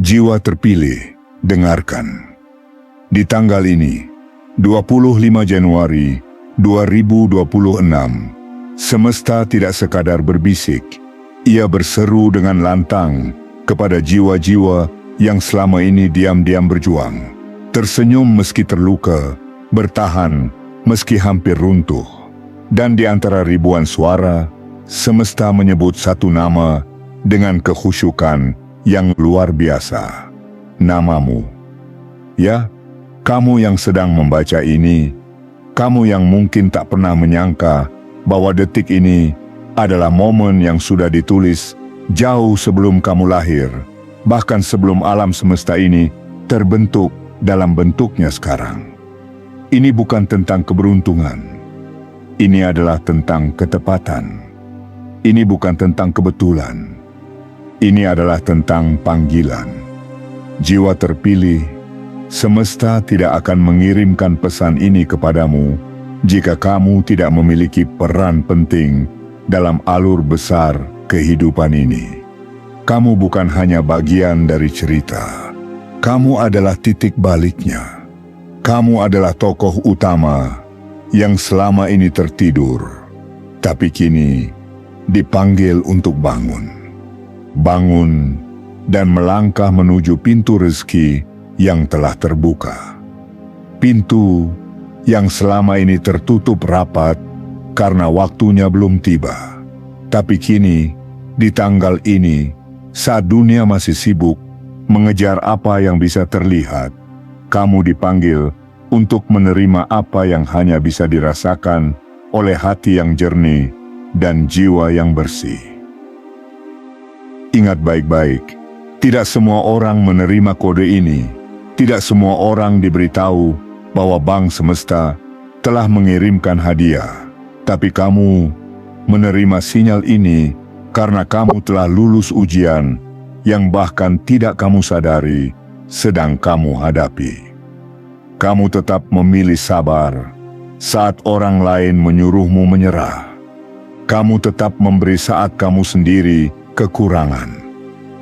Jiwa terpilih, dengarkan. Di tanggal ini, 25 Januari 2026, semesta tidak sekadar berbisik, ia berseru dengan lantang kepada jiwa-jiwa yang selama ini diam-diam berjuang, tersenyum meski terluka, bertahan meski hampir runtuh. Dan di antara ribuan suara, semesta menyebut satu nama dengan kekhusyukan yang luar biasa. Namamu. Ya, kamu yang sedang membaca ini, kamu yang mungkin tak pernah menyangka bahwa detik ini adalah momen yang sudah ditulis jauh sebelum kamu lahir, bahkan sebelum alam semesta ini terbentuk dalam bentuknya sekarang. Ini bukan tentang keberuntungan. Ini adalah tentang ketepatan. Ini bukan tentang kebetulan. Ini adalah tentang panggilan. Jiwa terpilih, semesta tidak akan mengirimkan pesan ini kepadamu jika kamu tidak memiliki peran penting dalam alur besar kehidupan ini. Kamu bukan hanya bagian dari cerita. Kamu adalah titik baliknya. Kamu adalah tokoh utama yang selama ini tertidur, tapi kini dipanggil untuk bangun. Bangun dan melangkah menuju pintu rezeki yang telah terbuka. Pintu yang selama ini tertutup rapat karena waktunya belum tiba. Tapi kini, di tanggal ini, saat dunia masih sibuk mengejar apa yang bisa terlihat, kamu dipanggil untuk menerima apa yang hanya bisa dirasakan oleh hati yang jernih dan jiwa yang bersih. Ingat baik-baik, tidak semua orang menerima kode ini. Tidak semua orang diberitahu bahwa Bank Semesta telah mengirimkan hadiah. Tapi kamu menerima sinyal ini karena kamu telah lulus ujian yang bahkan tidak kamu sadari sedang kamu hadapi. Kamu tetap memilih sabar saat orang lain menyuruhmu menyerah. Kamu tetap memberi saat kamu sendiri kekurangan.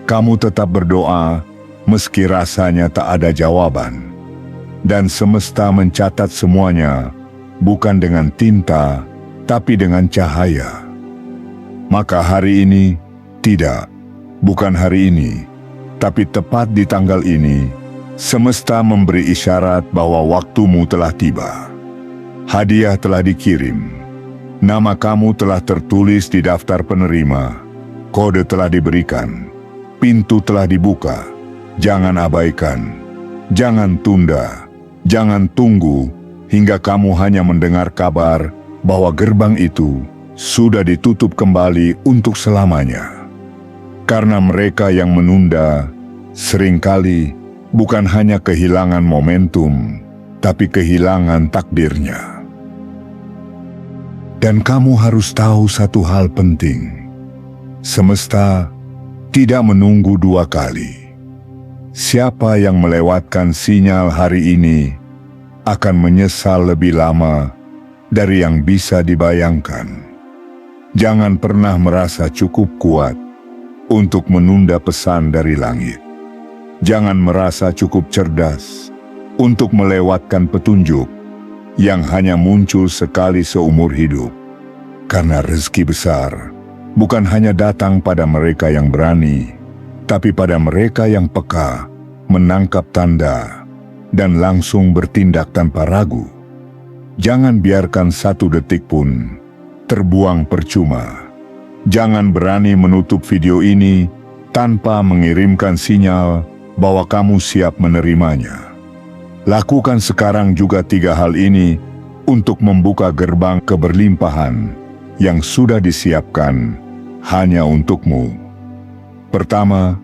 Kamu tetap berdoa meski rasanya tak ada jawaban. Dan semesta mencatat semuanya bukan dengan tinta, tapi dengan cahaya. Maka hari ini, bukan hari ini, tapi tepat di tanggal ini, semesta memberi isyarat bahwa waktumu telah tiba. Hadiah telah dikirim. Nama kamu telah tertulis di daftar penerima. Kode telah diberikan. Pintu telah dibuka. Jangan abaikan. Jangan tunda. Jangan tunggu hingga kamu hanya mendengar kabar bahwa gerbang itu sudah ditutup kembali untuk selamanya. Karena mereka yang menunda seringkali bukan hanya kehilangan momentum, tapi kehilangan takdirnya. Dan kamu harus tahu satu hal penting. Semesta tidak menunggu dua kali. Siapa yang melewatkan sinyal hari ini akan menyesal lebih lama dari yang bisa dibayangkan. Jangan pernah merasa cukup kuat untuk menunda pesan dari langit. Jangan merasa cukup cerdas untuk melewatkan petunjuk yang hanya muncul sekali seumur hidup. Karena rezeki besar bukan hanya datang pada mereka yang berani, tapi pada mereka yang peka, menangkap tanda, dan langsung bertindak tanpa ragu. Jangan biarkan satu detik pun terbuang percuma. Jangan berani menutup video ini tanpa mengirimkan sinyal bahwa kamu siap menerimanya. Lakukan sekarang juga 3 hal ini untuk membuka gerbang keberlimpahan yang sudah disiapkan hanya untukmu. Pertama,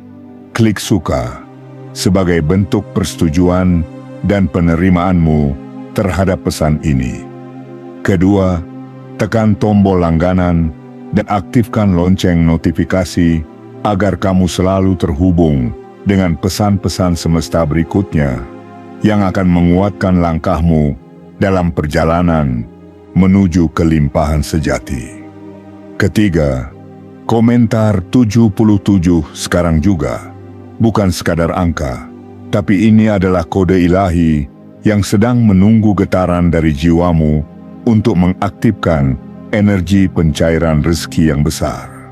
klik suka sebagai bentuk persetujuan dan penerimaanmu terhadap pesan ini. Kedua, tekan tombol langganan dan aktifkan lonceng notifikasi agar kamu selalu terhubung dengan pesan-pesan semesta berikutnya yang akan menguatkan langkahmu dalam perjalanan menuju kelimpahan sejati. Ketiga, komentar 77 sekarang juga. bukan sekadar angka, tapi ini adalah kode ilahi yang sedang menunggu getaran dari jiwamu untuk mengaktifkan energi pencairan rezeki yang besar.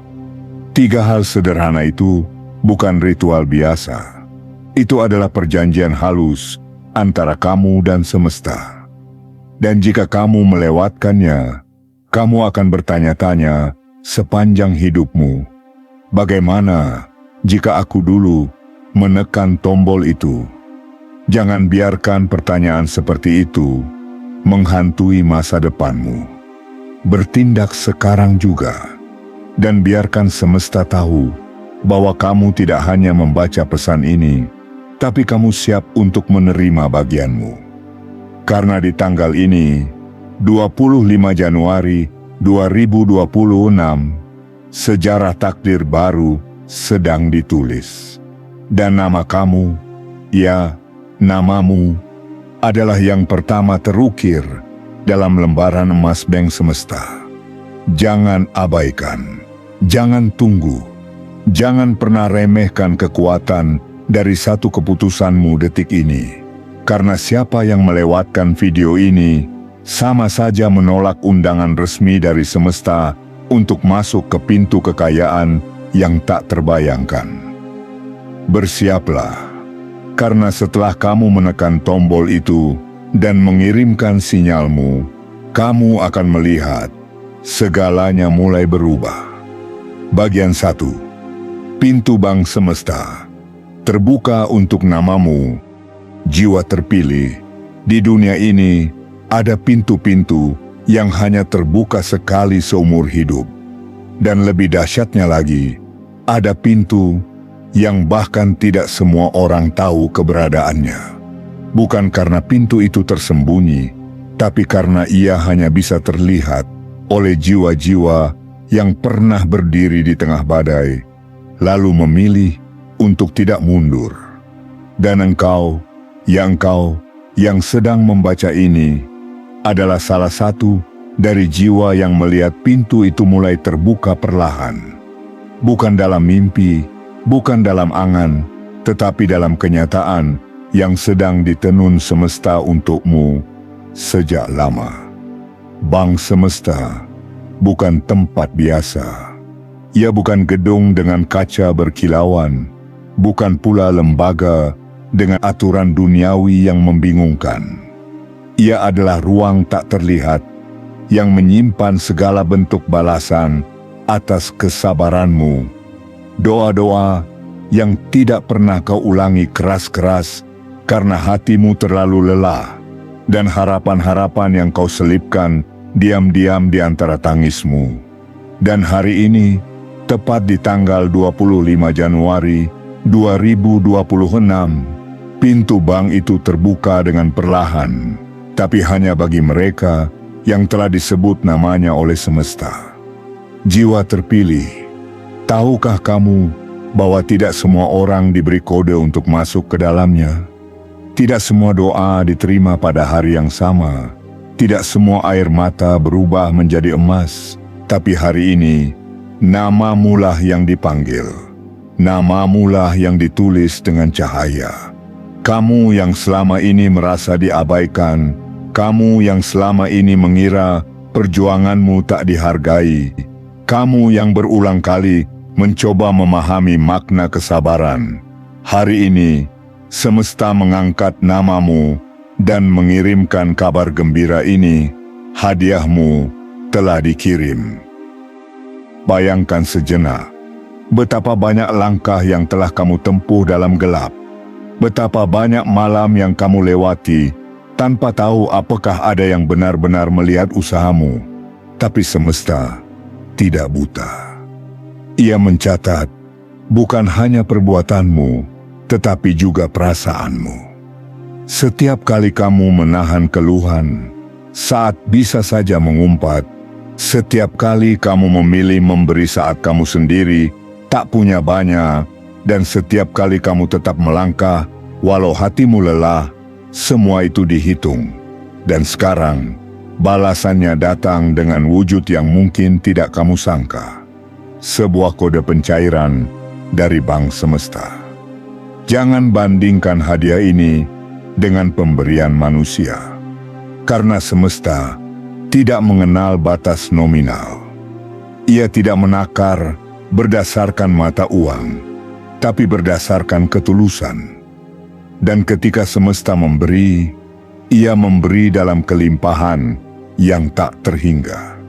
3 hal sederhana itu bukan ritual biasa. Itu adalah perjanjian halus antara kamu dan semesta. Dan jika kamu melewatkannya, kamu akan bertanya-tanya sepanjang hidupmu, bagaimana jika aku dulu menekan tombol itu? Jangan biarkan pertanyaan seperti itu menghantui masa depanmu. Bertindak sekarang juga, dan biarkan semesta tahu bahwa kamu tidak hanya membaca pesan ini, tapi kamu siap untuk menerima bagianmu. Karena di tanggal ini, 25 Januari 2026, sejarah takdir baru sedang ditulis. Dan nama kamu, ya, namamu, adalah yang pertama terukir dalam lembaran emas bank semesta. Jangan abaikan, jangan tunggu, jangan pernah remehkan kekuatan dari satu keputusanmu detik ini. Karena siapa yang melewatkan video ini sama saja menolak undangan resmi dari semesta untuk masuk ke pintu kekayaan yang tak terbayangkan. Bersiaplah, karena setelah kamu menekan tombol itu dan mengirimkan sinyalmu, kamu akan melihat segalanya mulai berubah. Bagian 1. Pintu bank semesta terbuka untuk namamu, jiwa terpilih. Di dunia ini ada pintu-pintu yang hanya terbuka sekali seumur hidup. Dan lebih dahsyatnya lagi, ada pintu yang bahkan tidak semua orang tahu keberadaannya. Bukan karena pintu itu tersembunyi, tapi karena ia hanya bisa terlihat oleh jiwa-jiwa yang pernah berdiri di tengah badai, lalu memilih untuk tidak mundur. Dan engkau yang sedang membaca ini, adalah salah satu dari jiwa yang melihat pintu itu mulai terbuka perlahan. Bukan dalam mimpi, bukan dalam angan, tetapi dalam kenyataan yang sedang ditenun semesta untukmu sejak lama. Bank semesta bukan tempat biasa. Ia bukan gedung dengan kaca berkilauan, bukan pula lembaga dengan aturan duniawi yang membingungkan. Ia adalah ruang tak terlihat yang menyimpan segala bentuk balasan atas kesabaranmu. Doa-doa yang tidak pernah kau ulangi keras-keras karena hatimu terlalu lelah, dan harapan-harapan yang kau selipkan diam-diam di antara tangismu. Dan hari ini, tepat di tanggal 25 Januari 2026, pintu bank itu terbuka dengan perlahan, tapi hanya bagi mereka yang telah disebut namanya oleh semesta. Jiwa terpilih, tahukah kamu bahwa tidak semua orang diberi kode untuk masuk ke dalamnya? Tidak semua doa diterima pada hari yang sama. Tidak semua air mata berubah menjadi emas. Tapi hari ini, namamulah yang dipanggil. Namamulah yang ditulis dengan cahaya. Kamu yang selama ini merasa diabaikan, kamu yang selama ini mengira perjuanganmu tak dihargai, kamu yang berulang kali mencoba memahami makna kesabaran, hari ini semesta mengangkat namamu dan mengirimkan kabar gembira ini. Hadiahmu telah dikirim. Bayangkan sejenak, betapa banyak langkah yang telah kamu tempuh dalam gelap. Betapa banyak malam yang kamu lewati tanpa tahu apakah ada yang benar-benar melihat usahamu. Tapi semesta tidak buta. Ia mencatat bukan hanya perbuatanmu, tetapi juga perasaanmu. Setiap kali kamu menahan keluhan saat bisa saja mengumpat, setiap kali kamu memilih memberi saat kamu sendiri tak punya banyak, dan setiap kali kamu tetap melangkah walau hatimu lelah, semua itu dihitung. Dan sekarang, balasannya datang dengan wujud yang mungkin tidak kamu sangka. Sebuah kode pencairan dari bank semesta. Jangan bandingkan hadiah ini dengan pemberian manusia, karena semesta tidak mengenal batas nominal. Ia tidak menakar berdasarkan mata uang, tapi berdasarkan ketulusan. Dan ketika semesta memberi, ia memberi dalam kelimpahan yang tak terhingga.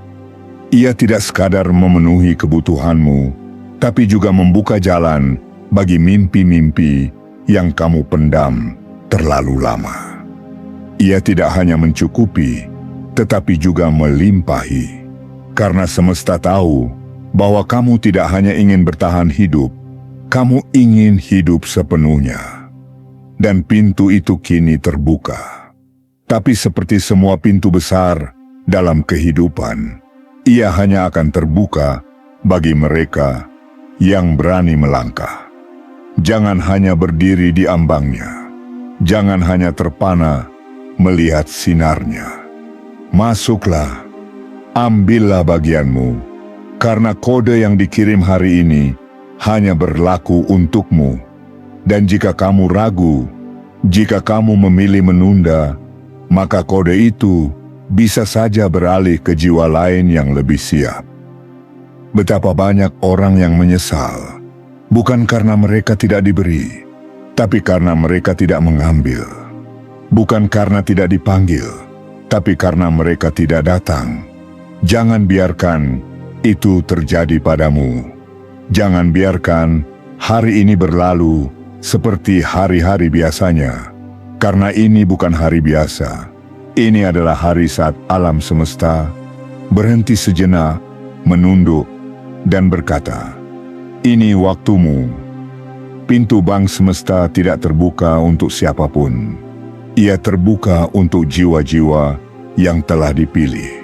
Ia tidak sekadar memenuhi kebutuhanmu, tapi juga membuka jalan bagi mimpi-mimpi yang kamu pendam terlalu lama. Ia tidak hanya mencukupi, tetapi juga melimpahi. Karena semesta tahu bahwa kamu tidak hanya ingin bertahan hidup, kamu ingin hidup sepenuhnya. Dan pintu itu kini terbuka. Tapi seperti semua pintu besar dalam kehidupan, ia hanya akan terbuka bagi mereka yang berani melangkah. Jangan hanya berdiri di ambangnya. Jangan hanya terpana melihat sinarnya. Masuklah, ambillah bagianmu, karena kode yang dikirim hari ini hanya berlaku untukmu. Dan jika kamu ragu, jika kamu memilih menunda, maka kode itu bisa saja beralih ke jiwa lain yang lebih siap. Betapa banyak orang yang menyesal, bukan karena mereka tidak diberi, tapi karena mereka tidak mengambil. Bukan karena tidak dipanggil, tapi karena mereka tidak datang. Jangan biarkan itu terjadi padamu. Jangan biarkan hari ini berlalu seperti hari-hari biasanya, karena ini bukan hari biasa. Ini adalah hari saat alam semesta berhenti sejenak, menunduk, dan berkata, "Ini waktumu." Pintu bank semesta tidak terbuka untuk siapapun. Ia terbuka untuk jiwa-jiwa yang telah dipilih.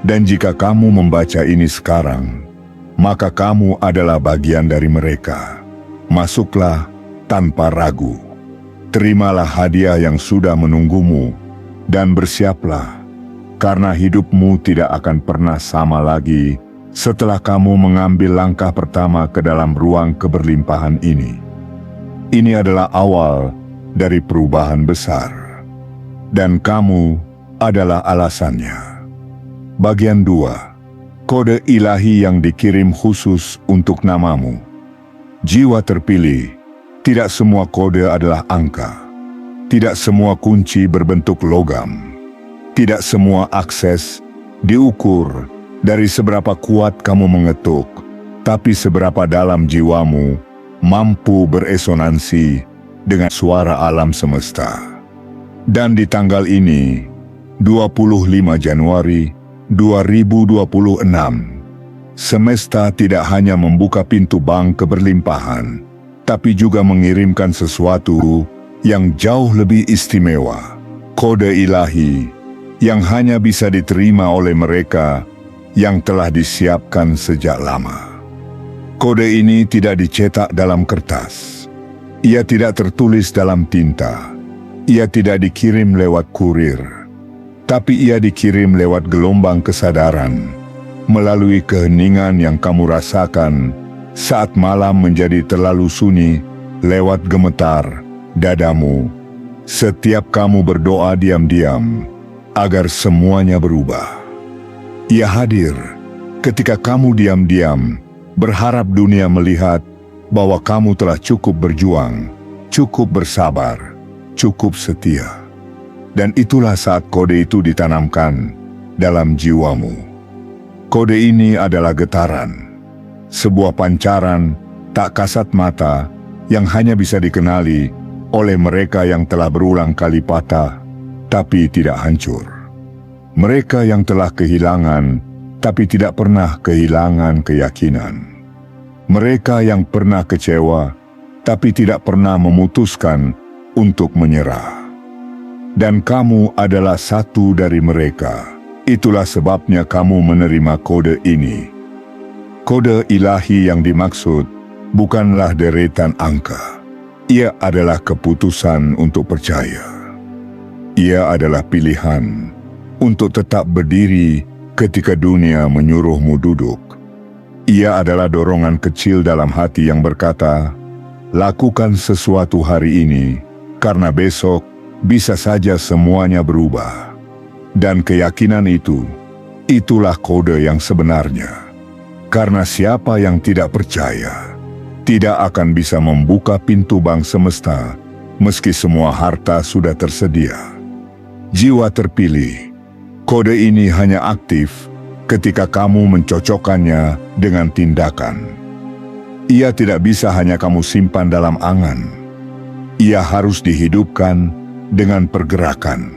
Dan jika kamu membaca ini sekarang, maka kamu adalah bagian dari mereka. Masuklah tanpa ragu. Terimalah hadiah yang sudah menunggumu, dan bersiaplah, karena hidupmu tidak akan pernah sama lagi setelah kamu mengambil langkah pertama ke dalam ruang keberlimpahan ini. Ini adalah awal dari perubahan besar, dan kamu adalah alasannya. Bagian 2. Kode ilahi yang dikirim khusus untuk namamu. Jiwa terpilih. Tidak semua kode adalah angka. Tidak semua kunci berbentuk logam. Tidak semua akses diukur dari seberapa kuat kamu mengetuk, tapi seberapa dalam jiwamu mampu beresonansi dengan suara alam semesta. Dan di tanggal ini, 25 Januari 2026, semesta tidak hanya membuka pintu bank keberlimpahan, tapi juga mengirimkan sesuatu yang jauh lebih istimewa. Kode ilahi yang hanya bisa diterima oleh mereka yang telah disiapkan sejak lama. Kode ini tidak dicetak dalam kertas. Ia tidak tertulis dalam tinta. Ia tidak dikirim lewat kurir. Tapi ia dikirim lewat gelombang kesadaran, melalui keheningan yang kamu rasakan saat malam menjadi terlalu sunyi, lewat gemetar dadamu setiap kamu berdoa diam-diam agar semuanya berubah. Ia hadir ketika kamu diam-diam berharap dunia melihat bahwa kamu telah cukup berjuang, cukup bersabar, cukup setia. Dan itulah saat kode itu ditanamkan dalam jiwamu. Kode ini adalah getaran, sebuah pancaran tak kasat mata yang hanya bisa dikenali oleh mereka yang telah berulang kali patah, tapi tidak hancur. Mereka yang telah kehilangan, tapi tidak pernah kehilangan keyakinan. Mereka yang pernah kecewa, tapi tidak pernah memutuskan untuk menyerah. Dan kamu adalah satu dari mereka. Itulah sebabnya kamu menerima kode ini. Kode ilahi yang dimaksud bukanlah deretan angka. Ia adalah keputusan untuk percaya. Ia adalah pilihan untuk tetap berdiri ketika dunia menyuruhmu duduk. Ia adalah dorongan kecil dalam hati yang berkata, Lakukan sesuatu hari ini, karena besok bisa saja semuanya berubah. Dan keyakinan itu, itulah kode yang sebenarnya. Karena siapa yang tidak percaya, tidak akan bisa membuka pintu bank semesta, meski semua harta sudah tersedia. Jiwa terpilih, kode ini hanya aktif ketika kamu mencocokkannya dengan tindakan. Ia tidak bisa hanya kamu simpan dalam angan. Ia harus dihidupkan dengan pergerakan,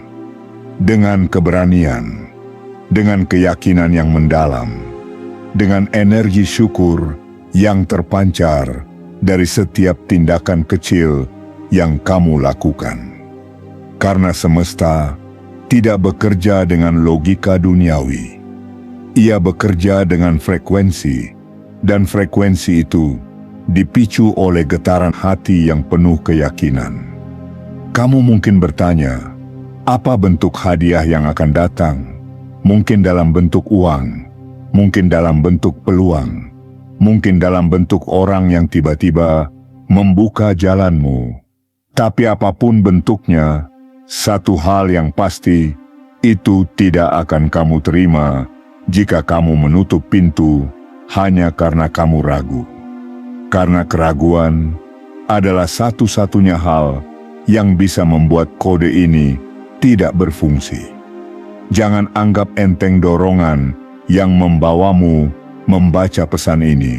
dengan keberanian, dengan keyakinan yang mendalam, dengan energi syukur yang terpancar dari setiap tindakan kecil yang kamu lakukan. Karena semesta tidak bekerja dengan logika duniawi. Ia bekerja dengan frekuensi, dan frekuensi itu dipicu oleh getaran hati yang penuh keyakinan. Kamu mungkin bertanya, apa bentuk hadiah yang akan datang? Mungkin dalam bentuk uang, mungkin dalam bentuk peluang, mungkin dalam bentuk orang yang tiba-tiba membuka jalanmu. Tapi apapun bentuknya, satu hal yang pasti, itu tidak akan kamu terima jika kamu menutup pintu hanya karena kamu ragu. Karena keraguan adalah satu-satunya hal yang bisa membuat kode ini tidak berfungsi. Jangan anggap enteng dorongan yang membawamu membaca pesan ini.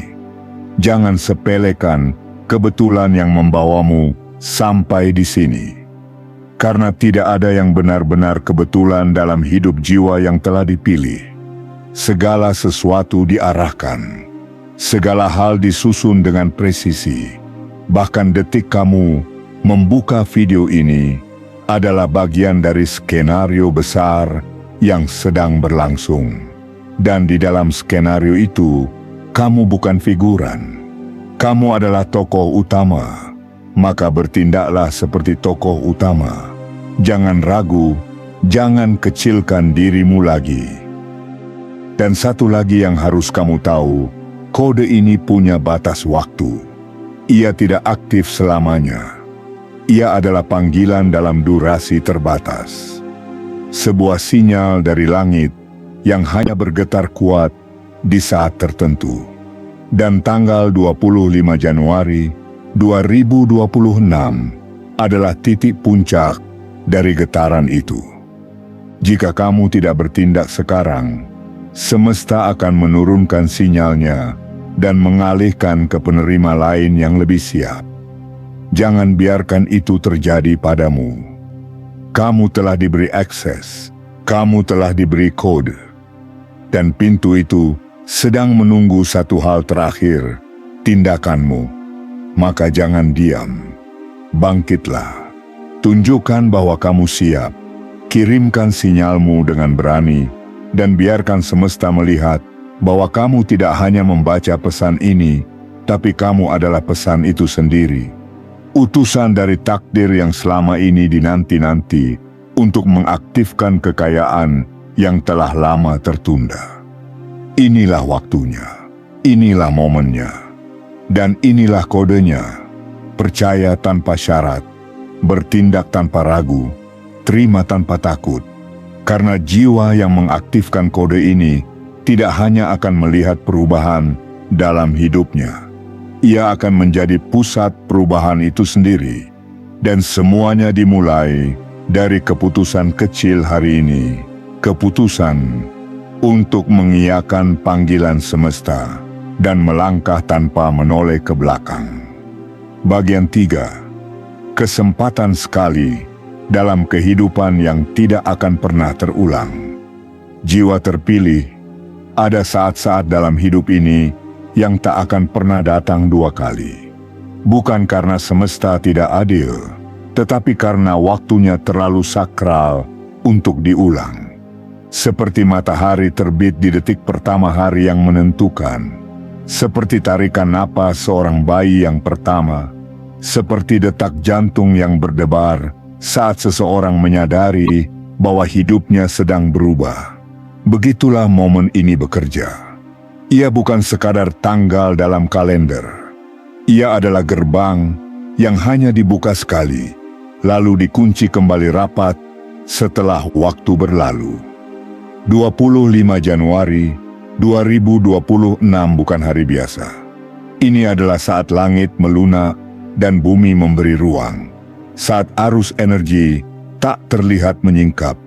Jangan sepelekan kebetulan yang membawamu sampai di sini. Karena tidak ada yang benar-benar kebetulan dalam hidup jiwa yang telah dipilih. Segala sesuatu diarahkan. Segala hal disusun dengan presisi. Bahkan detik kamu membuka video ini adalah bagian dari skenario besar yang sedang berlangsung. Dan di dalam skenario itu, kamu bukan figuran. Kamu adalah tokoh utama. Maka bertindaklah seperti tokoh utama. Jangan ragu, jangan kecilkan dirimu lagi. Dan satu lagi yang harus kamu tahu, kode ini punya batas waktu. Ia tidak aktif selamanya. Ia adalah panggilan dalam durasi terbatas. Sebuah sinyal dari langit yang hanya bergetar kuat di saat tertentu. Dan tanggal 25 Januari 2026 adalah titik puncak dari getaran itu. Jika kamu tidak bertindak sekarang, semesta akan menurunkan sinyalnya dan mengalihkan ke penerima lain yang lebih siap. Jangan biarkan itu terjadi padamu. Kamu telah diberi akses, kamu telah diberi kode, dan pintu itu sedang menunggu satu hal terakhir, tindakanmu. Maka jangan diam. Bangkitlah. Tunjukkan bahwa kamu siap. Kirimkan sinyalmu dengan berani, dan biarkan semesta melihat bahwa kamu tidak hanya membaca pesan ini, tapi kamu adalah pesan itu sendiri. Utusan dari takdir yang selama ini dinanti-nanti untuk mengaktifkan kekayaan yang telah lama tertunda. Inilah waktunya. Inilah momennya. Dan inilah kodenya, percaya tanpa syarat, bertindak tanpa ragu, terima tanpa takut. Karena jiwa yang mengaktifkan kode ini tidak hanya akan melihat perubahan dalam hidupnya. Ia akan menjadi pusat perubahan itu sendiri. Dan semuanya dimulai dari keputusan kecil hari ini. Keputusan untuk mengiyakan panggilan semesta dan melangkah tanpa menoleh ke belakang. Bagian 3. Kesempatan sekali dalam kehidupan yang tidak akan pernah terulang. Jiwa terpilih, ada saat-saat dalam hidup ini yang tak akan pernah datang dua kali. Bukan karena semesta tidak adil, tetapi karena waktunya terlalu sakral untuk diulang. Seperti matahari terbit di detik pertama hari yang menentukan. Seperti tarikan napas seorang bayi yang pertama, seperti detak jantung yang berdebar saat seseorang menyadari bahwa hidupnya sedang berubah. Begitulah momen ini bekerja. Ia bukan sekadar tanggal dalam kalender. Ia adalah gerbang yang hanya dibuka sekali, lalu dikunci kembali rapat setelah waktu berlalu. 25 Januari 2026 bukan hari biasa. Ini adalah saat langit melunak dan bumi memberi ruang. Saat arus energi tak terlihat menyingkap,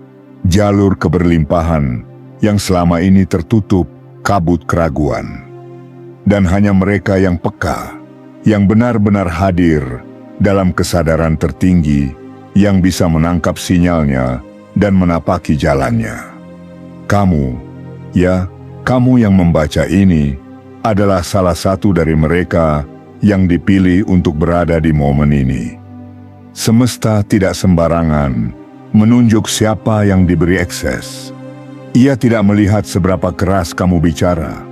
jalur keberlimpahan yang selama ini tertutup kabut keraguan. Dan hanya mereka yang peka, yang benar-benar hadir dalam kesadaran tertinggi, yang bisa menangkap sinyalnya dan menapaki jalannya. Kamu, ya, kamu yang membaca ini, adalah salah satu dari mereka yang dipilih untuk berada di momen ini. Semesta tidak sembarangan menunjuk siapa yang diberi akses. Ia tidak melihat seberapa keras kamu bicara,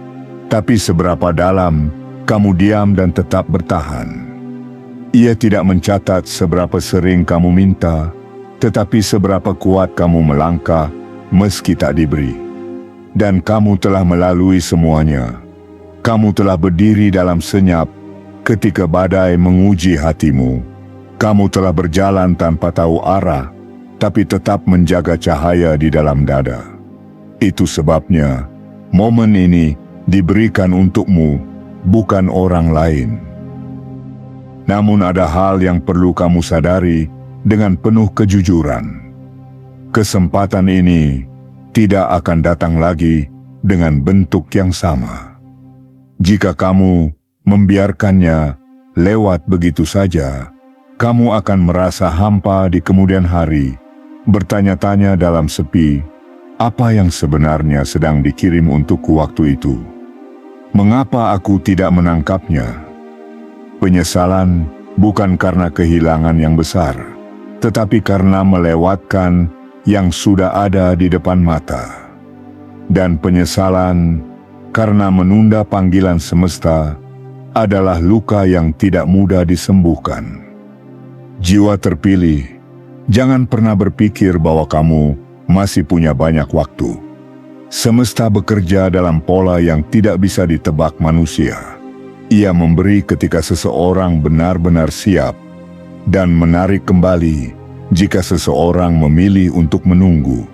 tapi seberapa dalam kamu diam dan tetap bertahan. Ia tidak mencatat seberapa sering kamu minta, tetapi seberapa kuat kamu melangkah meski tak diberi. Dan kamu telah melalui semuanya. Kamu telah berdiri dalam senyap ketika badai menguji hatimu. Kamu telah berjalan tanpa tahu arah, tapi tetap menjaga cahaya di dalam dada. Itu sebabnya momen ini diberikan untukmu, bukan orang lain. Namun ada hal yang perlu kamu sadari dengan penuh kejujuran. Kesempatan ini tidak akan datang lagi dengan bentuk yang sama. Jika kamu membiarkannya lewat begitu saja, kamu akan merasa hampa di kemudian hari, bertanya-tanya dalam sepi, apa yang sebenarnya sedang dikirim untukku waktu itu? Mengapa aku tidak menangkapnya? Penyesalan bukan karena kehilangan yang besar, tetapi karena melewatkan yang sudah ada di depan mata. Dan penyesalan karena menunda panggilan semesta adalah luka yang tidak mudah disembuhkan. Jiwa terpilih, jangan pernah berpikir bahwa kamu masih punya banyak waktu. Semesta bekerja dalam pola yang tidak bisa ditebak manusia. Ia memberi ketika seseorang benar-benar siap dan menarik kembali jika seseorang memilih untuk menunggu.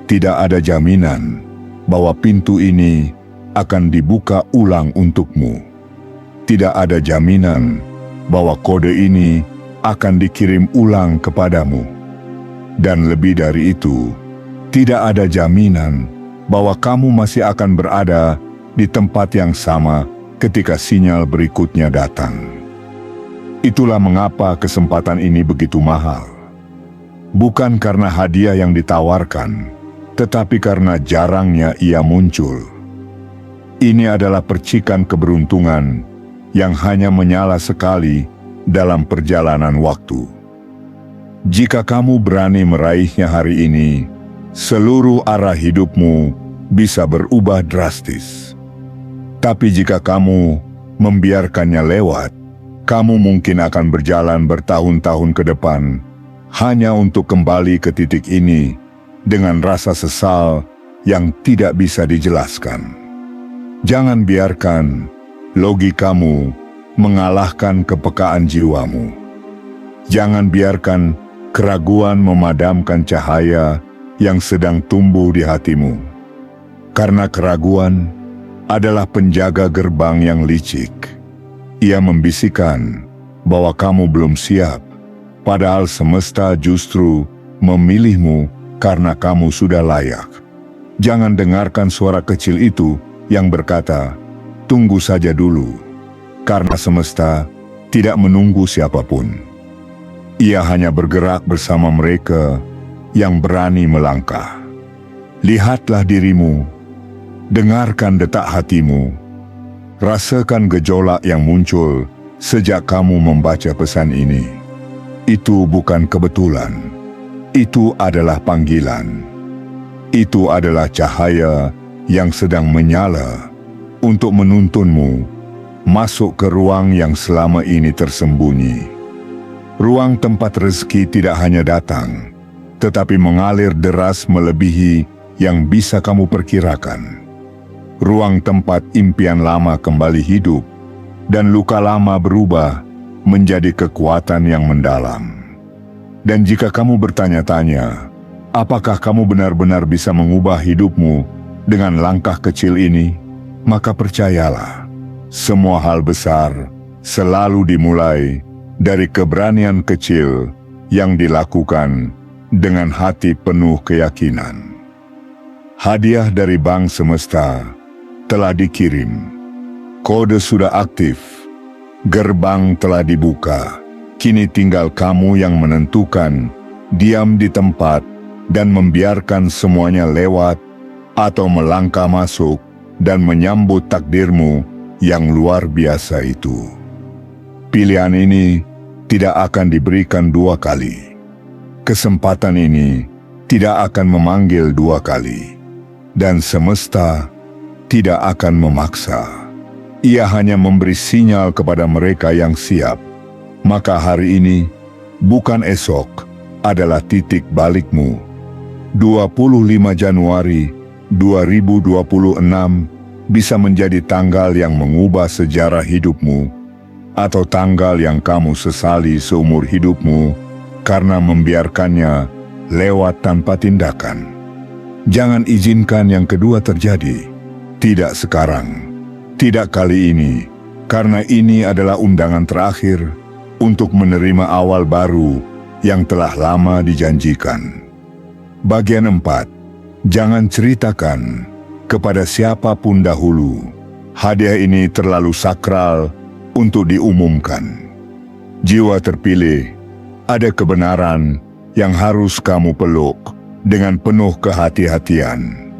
Tidak ada jaminan bahwa pintu ini akan dibuka ulang untukmu. Tidak ada jaminan bahwa kode ini akan dikirim ulang kepadamu. Dan lebih dari itu, tidak ada jaminan bahwa kamu masih akan berada di tempat yang sama ketika sinyal berikutnya datang. Itulah mengapa kesempatan ini begitu mahal. Bukan karena hadiah yang ditawarkan, tetapi karena jarangnya ia muncul. Ini adalah percikan keberuntungan yang hanya menyala sekali dalam perjalanan waktu. Jika kamu berani meraihnya hari ini, seluruh arah hidupmu bisa berubah drastis. Tapi jika kamu membiarkannya lewat, kamu mungkin akan berjalan bertahun-tahun ke depan hanya untuk kembali ke titik ini dengan rasa sesal yang tidak bisa dijelaskan. Jangan biarkan logikamu mengalahkan kepekaan jiwamu. Jangan biarkan keraguan memadamkan cahaya yang sedang tumbuh di hatimu. Karena keraguan adalah penjaga gerbang yang licik. Ia membisikkan bahwa kamu belum siap, padahal semesta justru memilihmu karena kamu sudah layak. Jangan dengarkan suara kecil itu yang berkata, "Tunggu saja dulu." Karena semesta tidak menunggu siapapun. Ia hanya bergerak bersama mereka yang berani melangkah. Lihatlah dirimu, dengarkan detak hatimu, rasakan gejolak yang muncul sejak kamu membaca pesan ini. Itu bukan kebetulan, itu adalah panggilan. Itu adalah cahaya yang sedang menyala untuk menuntunmu masuk ke ruang yang selama ini tersembunyi. Ruang tempat rezeki tidak hanya datang, tetapi mengalir deras melebihi yang bisa kamu perkirakan. Ruang tempat impian lama kembali hidup, dan luka lama berubah menjadi kekuatan yang mendalam. Dan jika kamu bertanya-tanya, apakah kamu benar-benar bisa mengubah hidupmu dengan langkah kecil ini? Maka percayalah, semua hal besar selalu dimulai dari keberanian kecil yang dilakukan dengan hati penuh keyakinan. Hadiah dari Bank Semesta telah dikirim. Kode sudah aktif. Gerbang telah dibuka. Kini tinggal kamu yang menentukan diam di tempat dan membiarkan semuanya lewat, atau melangkah masuk dan menyambut takdirmu yang luar biasa itu. Pilihan ini tidak akan diberikan dua kali. Kesempatan ini tidak akan memanggil dua kali. Dan semesta tidak akan memaksa. Ia hanya memberi sinyal kepada mereka yang siap. Maka hari ini, bukan esok, adalah titik balikmu. 25 Januari 2026 bisa menjadi tanggal yang mengubah sejarah hidupmu, atau tanggal yang kamu sesali seumur hidupmu karena membiarkannya lewat tanpa tindakan. Jangan izinkan yang kedua terjadi. Tidak sekarang, tidak kali ini, karena ini adalah undangan terakhir untuk menerima awal baru yang telah lama dijanjikan. Bagian 4. Jangan ceritakan kepada siapapun dahulu. Hadiah ini terlalu sakral untuk diumumkan. Jiwa terpilih, ada kebenaran yang harus kamu peluk dengan penuh kehati-hatian.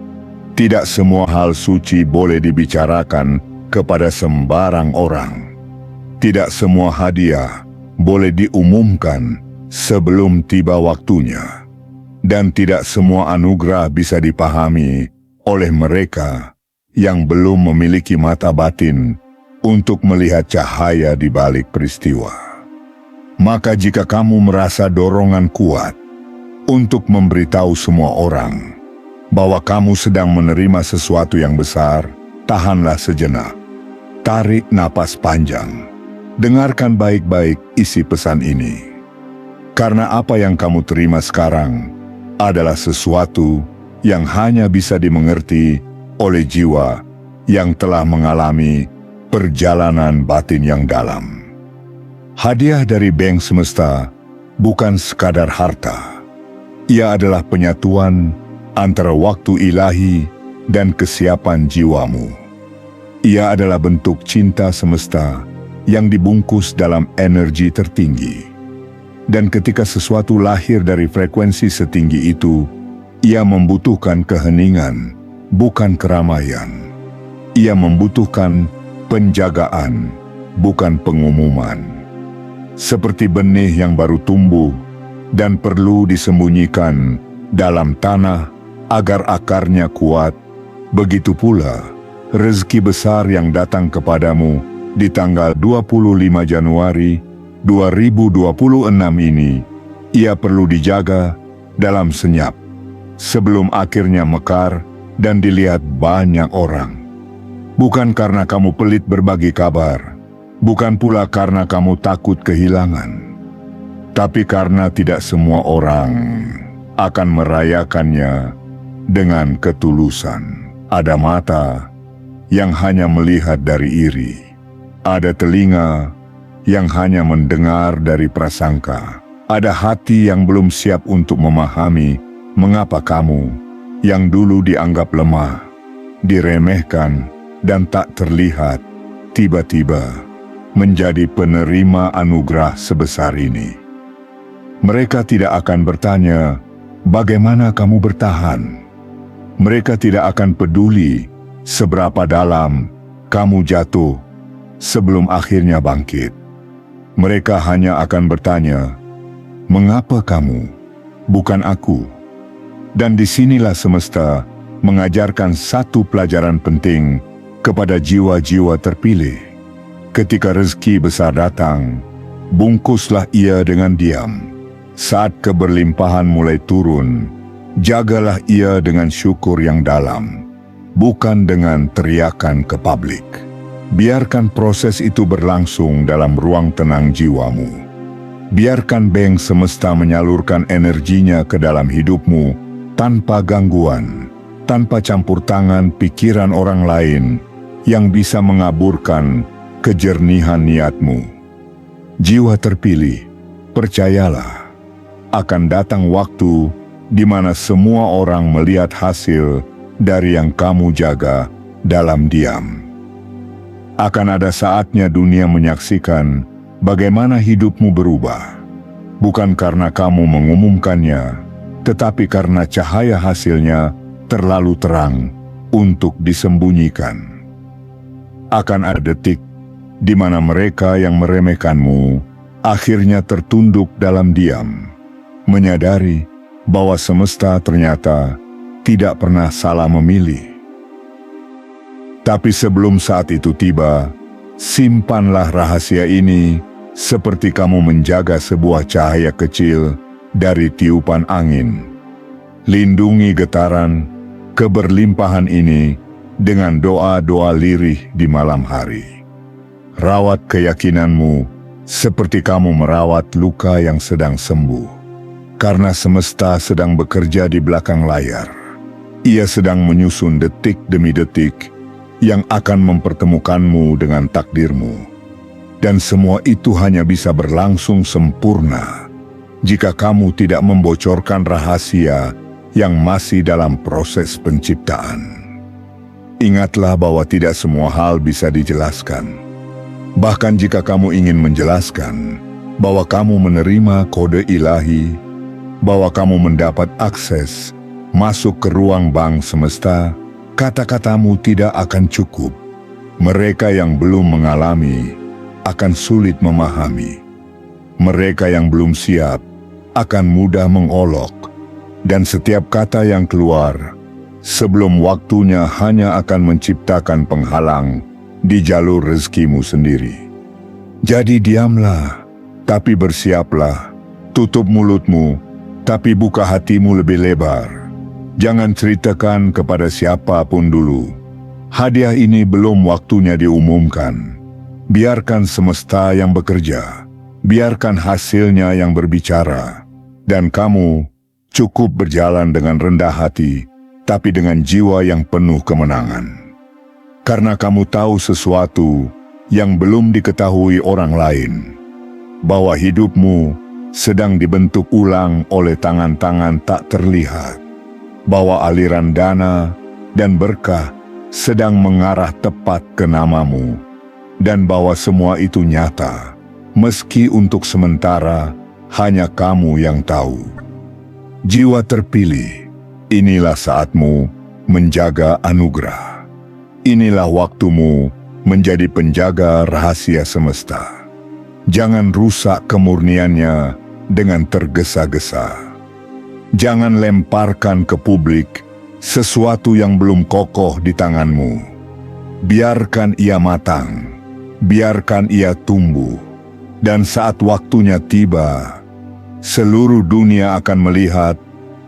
Tidak semua hal suci boleh dibicarakan kepada sembarang orang. Tidak semua hadiah boleh diumumkan sebelum tiba waktunya. Dan tidak semua anugerah bisa dipahami oleh mereka yang belum memiliki mata batin untuk melihat cahaya di balik peristiwa. Maka jika kamu merasa dorongan kuat untuk memberitahu semua orang bahwa kamu sedang menerima sesuatu yang besar, tahanlah sejenak. Tarik napas panjang. Dengarkan baik-baik isi pesan ini. Karena apa yang kamu terima sekarang adalah sesuatu yang hanya bisa dimengerti oleh jiwa yang telah mengalami perjalanan batin yang dalam. Hadiah dari Bank Semesta bukan sekadar harta. Ia adalah penyatuan antara waktu ilahi dan kesiapan jiwamu. Ia adalah bentuk cinta semesta yang dibungkus dalam energi tertinggi. Dan ketika sesuatu lahir dari frekuensi setinggi itu, ia membutuhkan keheningan, bukan keramaian. Ia membutuhkan penjagaan, bukan pengumuman. Seperti benih yang baru tumbuh dan perlu disembunyikan dalam tanah agar akarnya kuat, begitu pula rezeki besar yang datang kepadamu di tanggal 25 Januari 2026 ini, ia perlu dijaga dalam senyap, sebelum akhirnya mekar dan dilihat banyak orang. Bukan karena kamu pelit berbagi kabar, bukan pula karena kamu takut kehilangan, tapi karena tidak semua orang akan merayakannya dengan ketulusan. Ada mata yang hanya melihat dari iri, ada telinga yang hanya mendengar dari prasangka. Ada hati yang belum siap untuk memahami mengapa kamu, yang dulu dianggap lemah, diremehkan, dan tak terlihat, tiba-tiba menjadi penerima anugerah sebesar ini. Mereka tidak akan bertanya, bagaimana kamu bertahan? Mereka tidak akan peduli seberapa dalam kamu jatuh sebelum akhirnya bangkit. Mereka hanya akan bertanya, mengapa kamu, bukan aku? Dan disinilah semesta mengajarkan satu pelajaran penting kepada jiwa-jiwa terpilih. Ketika rezeki besar datang, bungkuslah ia dengan diam. Saat keberlimpahan mulai turun, jagalah ia dengan syukur yang dalam, bukan dengan teriakan ke publik. Biarkan proses itu berlangsung dalam ruang tenang jiwamu. Biarkan Beng semesta menyalurkan energinya ke dalam hidupmu tanpa gangguan, tanpa campur tangan pikiran orang lain yang bisa mengaburkan kejernihan niatmu. Jiwa terpilih, percayalah, akan datang waktu di mana semua orang melihat hasil dari yang kamu jaga dalam diam. Akan ada saatnya dunia menyaksikan bagaimana hidupmu berubah, bukan karena kamu mengumumkannya, tetapi karena cahaya hasilnya terlalu terang untuk disembunyikan. Akan ada detik di mana mereka yang meremehkanmu akhirnya tertunduk dalam diam, menyadari bahwa semesta ternyata tidak pernah salah memilih. Tapi sebelum saat itu tiba, simpanlah rahasia ini seperti kamu menjaga sebuah cahaya kecil dari tiupan angin. Lindungi getaran keberlimpahan ini dengan doa-doa lirih di malam hari. Rawat keyakinanmu seperti kamu merawat luka yang sedang sembuh. Karena semesta sedang bekerja di belakang layar. Ia sedang menyusun detik demi detik yang akan mempertemukanmu dengan takdirmu. Dan semua itu hanya bisa berlangsung sempurna jika kamu tidak membocorkan rahasia yang masih dalam proses penciptaan. Ingatlah bahwa tidak semua hal bisa dijelaskan. Bahkan jika kamu ingin menjelaskan bahwa kamu menerima kode ilahi, bahwa kamu mendapat akses masuk ke ruang bank semesta, kata-katamu tidak akan cukup. Mereka yang belum mengalami akan sulit memahami. Mereka yang belum siap akan mudah mengolok. Dan setiap kata yang keluar sebelum waktunya hanya akan menciptakan penghalang di jalur rezekimu sendiri. Jadi diamlah, tapi bersiaplah. Tutup mulutmu, tapi buka hatimu lebih lebar. Jangan ceritakan kepada siapapun dulu. Hadiah ini belum waktunya diumumkan. Biarkan semesta yang bekerja. Biarkan hasilnya yang berbicara. Dan kamu cukup berjalan dengan rendah hati, tapi dengan jiwa yang penuh kemenangan. Karena kamu tahu sesuatu yang belum diketahui orang lain. Bahwa hidupmu sedang dibentuk ulang oleh tangan-tangan tak terlihat. Bahwa aliran dana dan berkah sedang mengarah tepat ke namamu. Dan bahwa semua itu nyata, meski untuk sementara hanya kamu yang tahu. Jiwa terpilih, inilah saatmu menjaga anugerah. Inilah waktumu menjadi penjaga rahasia semesta. Jangan rusak kemurniannya dengan tergesa-gesa. Jangan lemparkan ke publik sesuatu yang belum kokoh di tanganmu. Biarkan ia matang, biarkan ia tumbuh, dan saat waktunya tiba, seluruh dunia akan melihat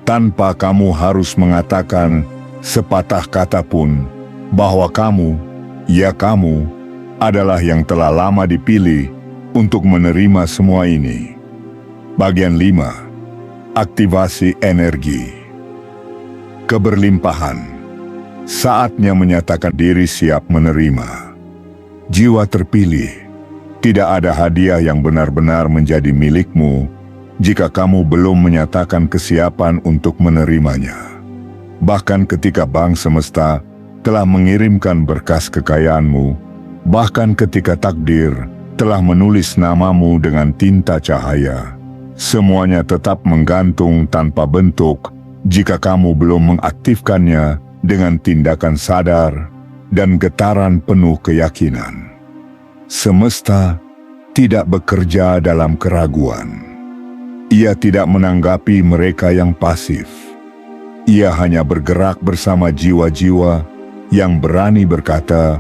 tanpa kamu harus mengatakan sepatah kata pun bahwa kamu, ya kamu, adalah yang telah lama dipilih untuk menerima semua ini. Bagian 5. Aktivasi energi. Keberlimpahan. Saatnya menyatakan diri siap menerima. Jiwa terpilih. Tidak ada hadiah yang benar-benar menjadi milikmu jika kamu belum menyatakan kesiapan untuk menerimanya. Bahkan ketika bank semesta telah mengirimkan berkas kekayaanmu, bahkan ketika takdir telah menulis namamu dengan tinta cahaya, semuanya tetap menggantung tanpa bentuk jika kamu belum mengaktifkannya dengan tindakan sadar dan getaran penuh keyakinan. Semesta tidak bekerja dalam keraguan. Ia tidak menanggapi mereka yang pasif. Ia hanya bergerak bersama jiwa-jiwa yang berani berkata,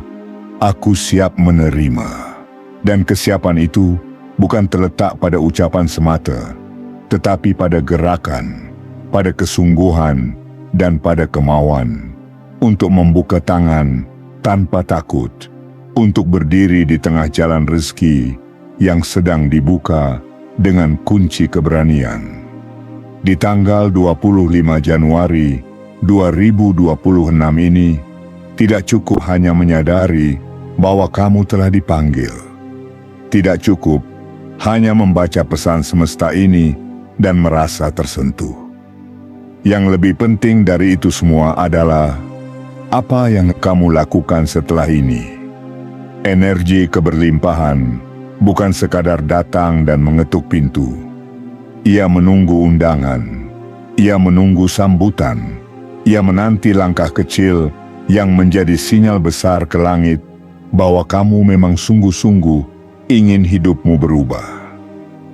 "Aku siap menerima." Dan kesiapan itu bukan terletak pada ucapan semata, tetapi pada gerakan, pada kesungguhan, dan pada kemauan untuk membuka tangan tanpa takut, untuk berdiri di tengah jalan rezeki yang sedang dibuka dengan kunci keberanian. Di tanggal 25 Januari 2026 ini, tidak cukup hanya menyadari bahwa kamu telah dipanggil. Tidak cukup hanya membaca pesan semesta ini dan merasa tersentuh. Yang lebih penting dari itu semua adalah apa yang kamu lakukan setelah ini. Energi keberlimpahan bukan sekadar datang dan mengetuk pintu. Ia menunggu undangan, ia menunggu sambutan, ia menanti langkah kecil yang menjadi sinyal besar ke langit bahwa kamu memang sungguh-sungguh ingin hidupmu berubah.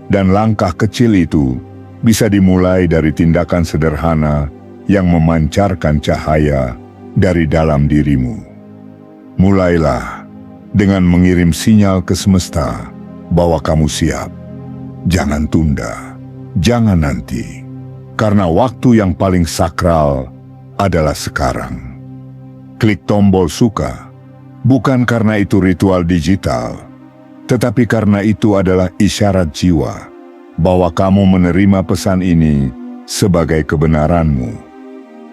Dan langkah kecil itu bisa dimulai dari tindakan sederhana yang memancarkan cahaya dari dalam dirimu. Mulailah dengan mengirim sinyal ke semesta bahwa kamu siap. Jangan tunda, jangan nanti, karena waktu yang paling sakral adalah sekarang. Klik tombol suka, bukan karena itu ritual digital, tetapi karena itu adalah isyarat jiwa bahwa kamu menerima pesan ini sebagai kebenaranmu.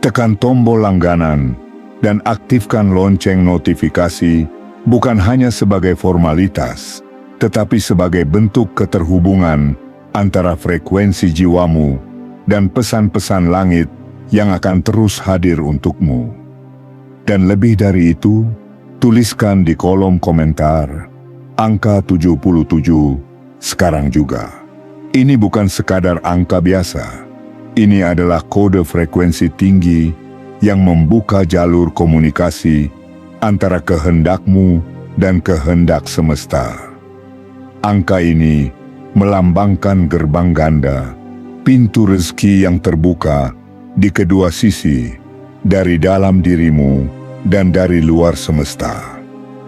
Tekan tombol langganan dan aktifkan lonceng notifikasi bukan hanya sebagai formalitas, tetapi sebagai bentuk keterhubungan antara frekuensi jiwamu dan pesan-pesan langit yang akan terus hadir untukmu. Dan lebih dari itu, tuliskan di kolom komentar angka 77 sekarang juga. Ini bukan sekadar angka biasa. Ini adalah kode frekuensi tinggi yang membuka jalur komunikasi antara kehendakmu dan kehendak semesta. Angka ini melambangkan gerbang ganda, pintu rezeki yang terbuka di kedua sisi, dari dalam dirimu dan dari luar semesta.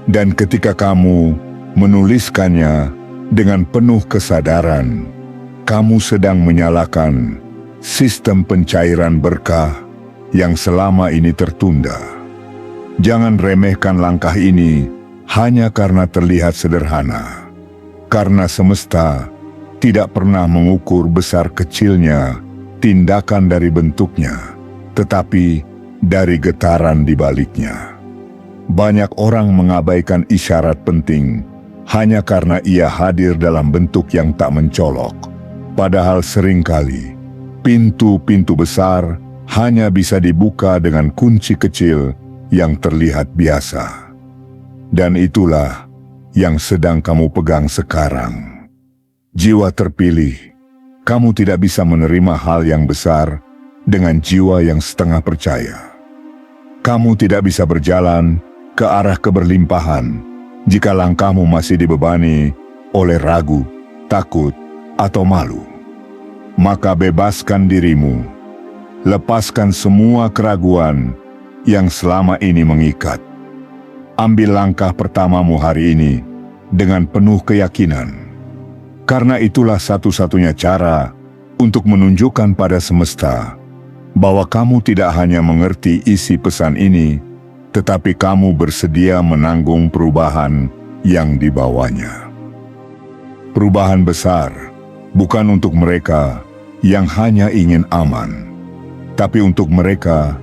Dan ketika kamu menuliskannya dengan penuh kesadaran, kamu sedang menyalakan sistem pencairan berkah yang selama ini tertunda. Jangan remehkan langkah ini hanya karena terlihat sederhana. Karena semesta tidak pernah mengukur besar kecilnya tindakan dari bentuknya, tetapi dari getaran di baliknya. Banyak orang mengabaikan isyarat penting hanya karena ia hadir dalam bentuk yang tak mencolok. Padahal seringkali pintu-pintu besar hanya bisa dibuka dengan kunci kecil yang terlihat biasa. Dan itulah yang sedang kamu pegang sekarang. Jiwa terpilih, kamu tidak bisa menerima hal yang besar dengan jiwa yang setengah percaya. Kamu tidak bisa berjalan ke arah keberlimpahan jika langkahmu masih dibebani oleh ragu, takut, atau malu. Maka bebaskan dirimu, lepaskan semua keraguan yang selama ini mengikat. Ambil langkah pertamamu hari ini dengan penuh keyakinan, karena itulah satu-satunya cara untuk menunjukkan pada semesta bahwa kamu tidak hanya mengerti isi pesan ini, tetapi kamu bersedia menanggung perubahan yang dibawanya. Perubahan besar bukan untuk mereka yang hanya ingin aman, tapi untuk mereka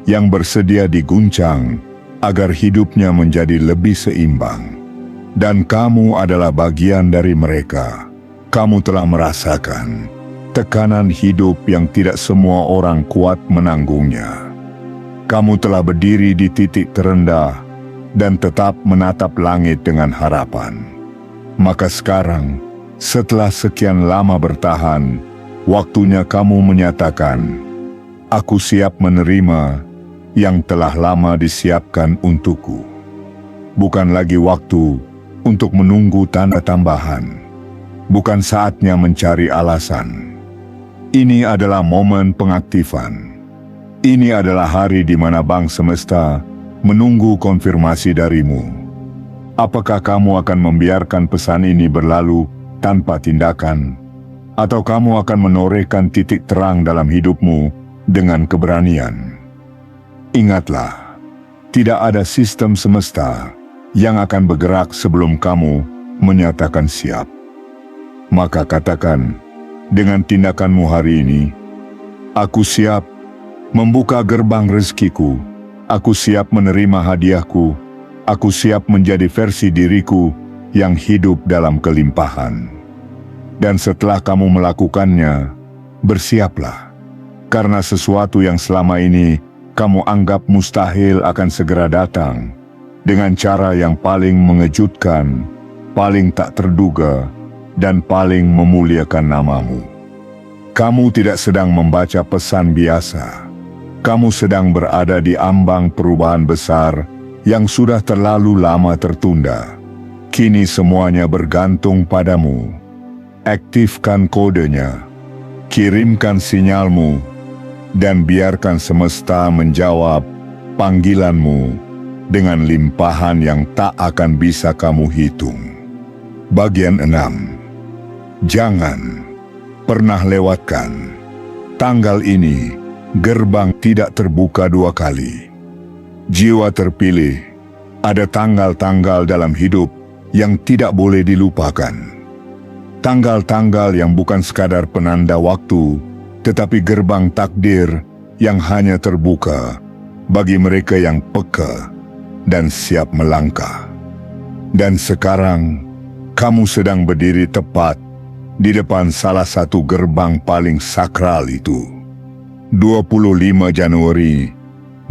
yang bersedia diguncang agar hidupnya menjadi lebih seimbang. Dan kamu adalah bagian dari mereka. Kamu telah merasakan tekanan hidup yang tidak semua orang kuat menanggungnya. Kamu telah berdiri di titik terendah dan tetap menatap langit dengan harapan. Maka sekarang, setelah sekian lama bertahan, waktunya kamu menyatakan, "Aku siap menerima yang telah lama disiapkan untukku." Bukan lagi waktu untuk menunggu tanda tambahan. Bukan saatnya mencari alasan. Ini adalah momen pengaktifan. Ini adalah hari di mana Bank Semesta menunggu konfirmasi darimu. Apakah kamu akan membiarkan pesan ini berlalu tanpa tindakan? Atau kamu akan menorehkan titik terang dalam hidupmu dengan keberanian? Ingatlah, tidak ada sistem semesta yang akan bergerak sebelum kamu menyatakan siap. Maka katakan dengan tindakanmu hari ini, aku siap membuka gerbang rezekiku, aku siap menerima hadiahku, aku siap menjadi versi diriku yang hidup dalam kelimpahan. Dan setelah kamu melakukannya, bersiaplah, karena sesuatu yang selama ini kamu anggap mustahil akan segera datang, dengan cara yang paling mengejutkan, paling tak terduga, dan paling memuliakan namamu. Kamu tidak sedang membaca pesan biasa. Kamu sedang berada di ambang perubahan besar yang sudah terlalu lama tertunda. Kini semuanya bergantung padamu. Aktifkan kodenya, kirimkan sinyalmu, dan biarkan semesta menjawab panggilanmu dengan limpahan yang tak akan bisa kamu hitung. Bagian 6. Jangan pernah lewatkan tanggal ini. Gerbang tidak terbuka 2 kali. Jiwa terpilih, ada tanggal-tanggal dalam hidup yang tidak boleh dilupakan. Tanggal-tanggal yang bukan sekadar penanda waktu, tetapi gerbang takdir yang hanya terbuka bagi mereka yang peka dan siap melangkah. Dan sekarang, kamu sedang berdiri tepat di depan salah satu gerbang paling sakral itu. 25 Januari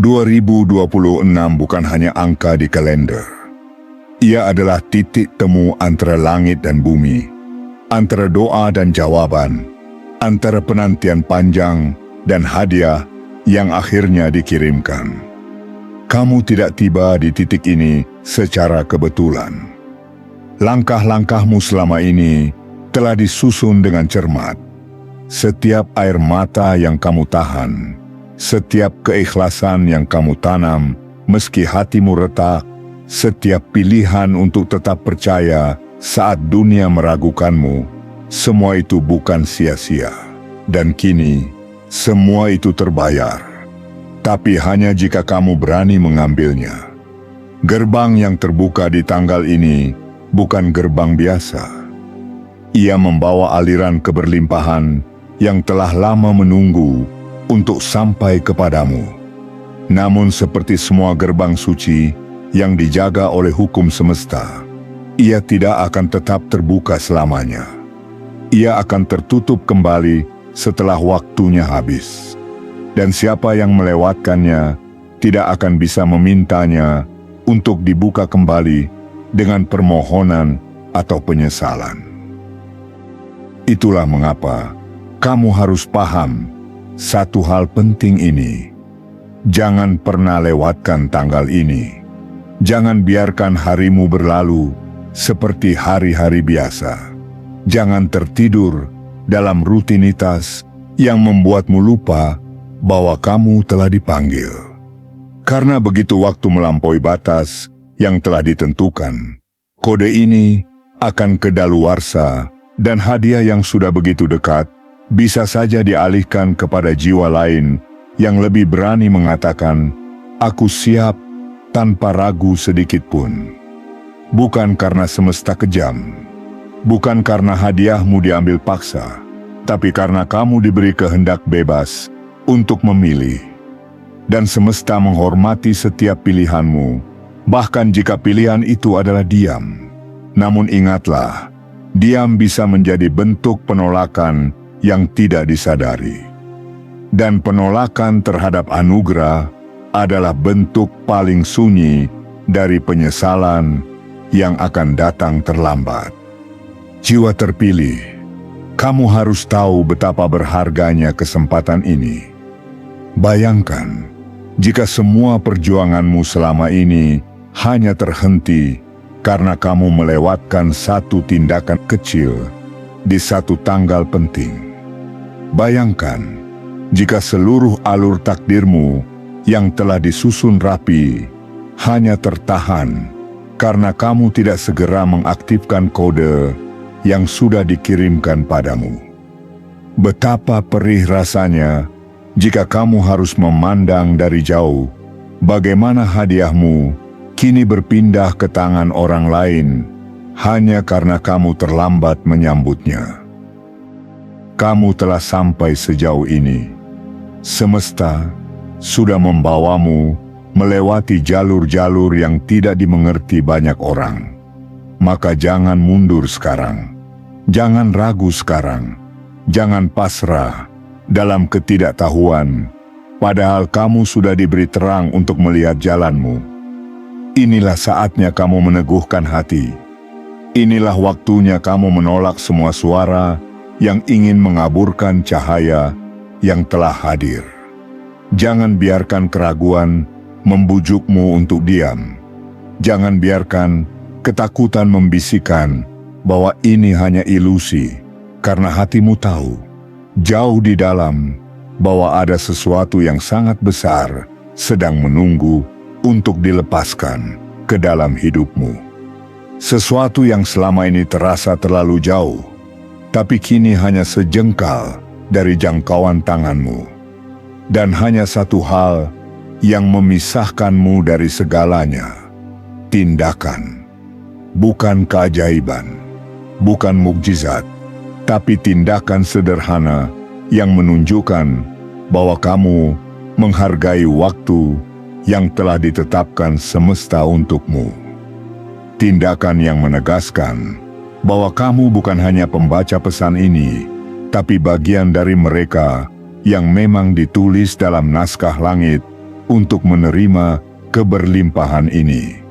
2026 bukan hanya angka di kalender. Ia adalah titik temu antara langit dan bumi, antara doa dan jawaban, antara penantian panjang dan hadiah yang akhirnya dikirimkan. Kamu tidak tiba di titik ini secara kebetulan. Langkah-langkahmu selama ini telah disusun dengan cermat. Setiap air mata yang kamu tahan, setiap keikhlasan yang kamu tanam, meski hatimu retak, setiap pilihan untuk tetap percaya saat dunia meragukanmu, semua itu bukan sia-sia. Dan kini, semua itu terbayar. Tapi hanya jika kamu berani mengambilnya. Gerbang yang terbuka di tanggal ini bukan gerbang biasa. Ia membawa aliran keberlimpahan yang telah lama menunggu untuk sampai kepadamu. Namun seperti semua gerbang suci yang dijaga oleh hukum semesta, ia tidak akan tetap terbuka selamanya. Ia akan tertutup kembali setelah waktunya habis. Dan siapa yang melewatkannya tidak akan bisa memintanya untuk dibuka kembali dengan permohonan atau penyesalan. Itulah mengapa kamu harus paham satu hal penting ini. Jangan pernah lewatkan tanggal ini. Jangan biarkan harimu berlalu seperti hari-hari biasa. Jangan tertidur dalam rutinitas yang membuatmu lupa bahwa kamu telah dipanggil. Karena begitu waktu melampaui batas yang telah ditentukan, kode ini akan kedaluarsa dan hadiah yang sudah begitu dekat bisa saja dialihkan kepada jiwa lain yang lebih berani mengatakan, "Aku siap," tanpa ragu sedikit pun. Bukan karena semesta kejam, bukan karena hadiahmu diambil paksa, tapi karena kamu diberi kehendak bebas untuk memilih. Dan semesta menghormati setiap pilihanmu, bahkan jika pilihan itu adalah diam. Namun ingatlah, diam bisa menjadi bentuk penolakan yang tidak disadari. Dan penolakan terhadap anugerah adalah bentuk paling sunyi dari penyesalan yang akan datang terlambat. Jiwa terpilih, kamu harus tahu betapa berharganya kesempatan ini. Bayangkan, jika semua perjuanganmu selama ini hanya terhenti karena kamu melewatkan satu tindakan kecil di satu tanggal penting. Bayangkan, jika seluruh alur takdirmu yang telah disusun rapi hanya tertahan karena kamu tidak segera mengaktifkan kode yang sudah dikirimkan padamu. Betapa perih rasanya jika kamu harus memandang dari jauh bagaimana hadiahmu kini berpindah ke tangan orang lain hanya karena kamu terlambat menyambutnya. Kamu telah sampai sejauh ini. Semesta sudah membawamu melewati jalur-jalur yang tidak dimengerti banyak orang. Maka jangan mundur sekarang. Jangan ragu sekarang. Jangan pasrah dalam ketidaktahuan, padahal kamu sudah diberi terang untuk melihat jalanmu. Inilah saatnya kamu meneguhkan hati. Inilah waktunya kamu menolak semua suara yang ingin mengaburkan cahaya yang telah hadir. Jangan biarkan keraguan membujukmu untuk diam. Jangan biarkan ketakutan membisikkan bahwa ini hanya ilusi, karena hatimu tahu, jauh di dalam, bahwa ada sesuatu yang sangat besar sedang menunggu untuk dilepaskan ke dalam hidupmu. Sesuatu yang selama ini terasa terlalu jauh, tapi kini hanya sejengkal dari jangkauan tanganmu. Dan hanya satu hal yang memisahkanmu dari segalanya: tindakan. Bukan keajaiban, bukan mukjizat, tapi tindakan sederhana yang menunjukkan bahwa kamu menghargai waktu yang telah ditetapkan semesta untukmu. Tindakan yang menegaskan bahwa kamu bukan hanya pembaca pesan ini, tapi bagian dari mereka yang memang ditulis dalam naskah langit untuk menerima keberlimpahan ini.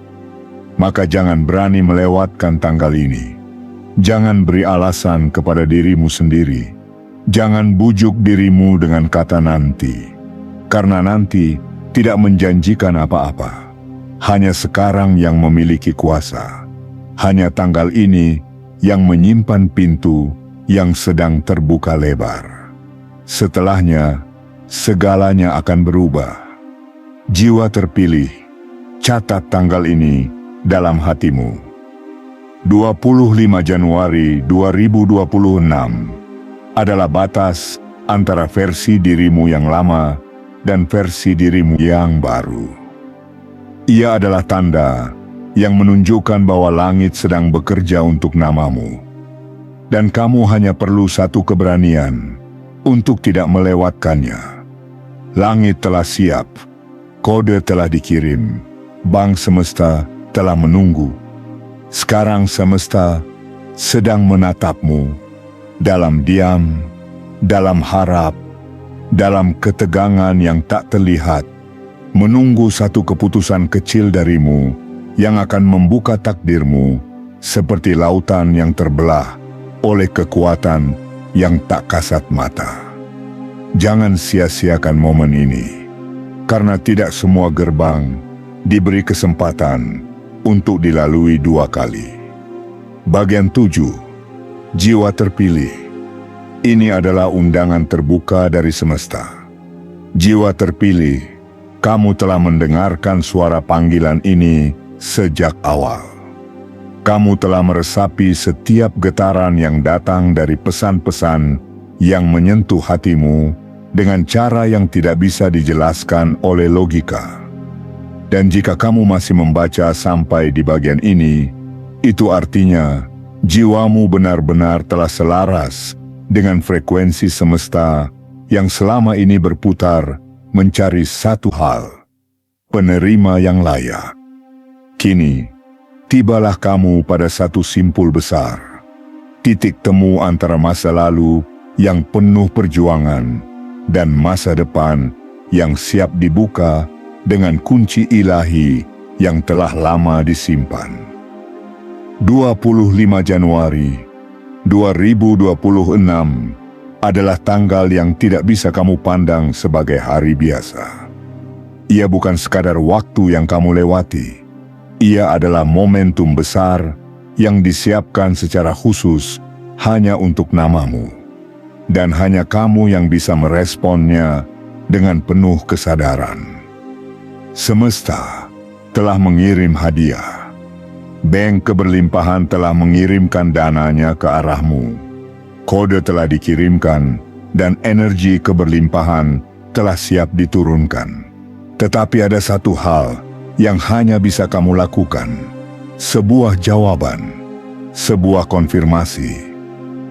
Maka jangan berani melewatkan tanggal ini. Jangan beri alasan kepada dirimu sendiri. Jangan bujuk dirimu dengan kata nanti, karena nanti tidak menjanjikan apa-apa. Hanya sekarang yang memiliki kuasa. Hanya tanggal ini yang menyimpan pintu yang sedang terbuka lebar. Setelahnya, segalanya akan berubah. Jiwa terpilih, catat tanggal ini dalam hatimu. 25 Januari 2026 adalah batas antara versi dirimu yang lama dan versi dirimu yang baru. Ia adalah tanda yang menunjukkan bahwa langit sedang bekerja untuk namamu. Dan kamu hanya perlu satu keberanian untuk tidak melewatkannya. Langit telah siap, kode telah dikirim, bank semesta telah menunggu. Sekarang semesta sedang menatapmu dalam diam, dalam harap, dalam ketegangan yang tak terlihat, menunggu satu keputusan kecil darimu yang akan membuka takdirmu seperti lautan yang terbelah oleh kekuatan yang tak kasat mata. Jangan sia-siakan momen ini, karena tidak semua gerbang diberi kesempatan untuk dilalui dua kali. Bagian 7. Jiwa terpilih. Ini adalah undangan terbuka dari semesta. Jiwa terpilih, kamu telah mendengarkan suara panggilan ini sejak awal. Kamu telah meresapi setiap getaran yang datang dari pesan-pesan yang menyentuh hatimu dengan cara yang tidak bisa dijelaskan oleh logika. Dan jika kamu masih membaca sampai di bagian ini, itu artinya jiwamu benar-benar telah selaras dengan frekuensi semesta yang selama ini berputar mencari satu hal: penerima yang layak. Kini, tibalah kamu pada satu simpul besar. Titik temu antara masa lalu yang penuh perjuangan dan masa depan yang siap dibuka dengan kunci ilahi yang telah lama disimpan. 25 Januari 2026 adalah tanggal yang tidak bisa kamu pandang sebagai hari biasa. Ia bukan sekadar waktu yang kamu lewati. Ia adalah momentum besar yang disiapkan secara khusus hanya untuk namamu. Dan hanya kamu yang bisa meresponnya dengan penuh kesadaran. Semesta telah mengirim hadiah. Bank keberlimpahan telah mengirimkan dananya ke arahmu. Kode telah dikirimkan dan energi keberlimpahan telah siap diturunkan. Tetapi ada satu hal yang hanya bisa kamu lakukan. Sebuah jawaban, sebuah konfirmasi,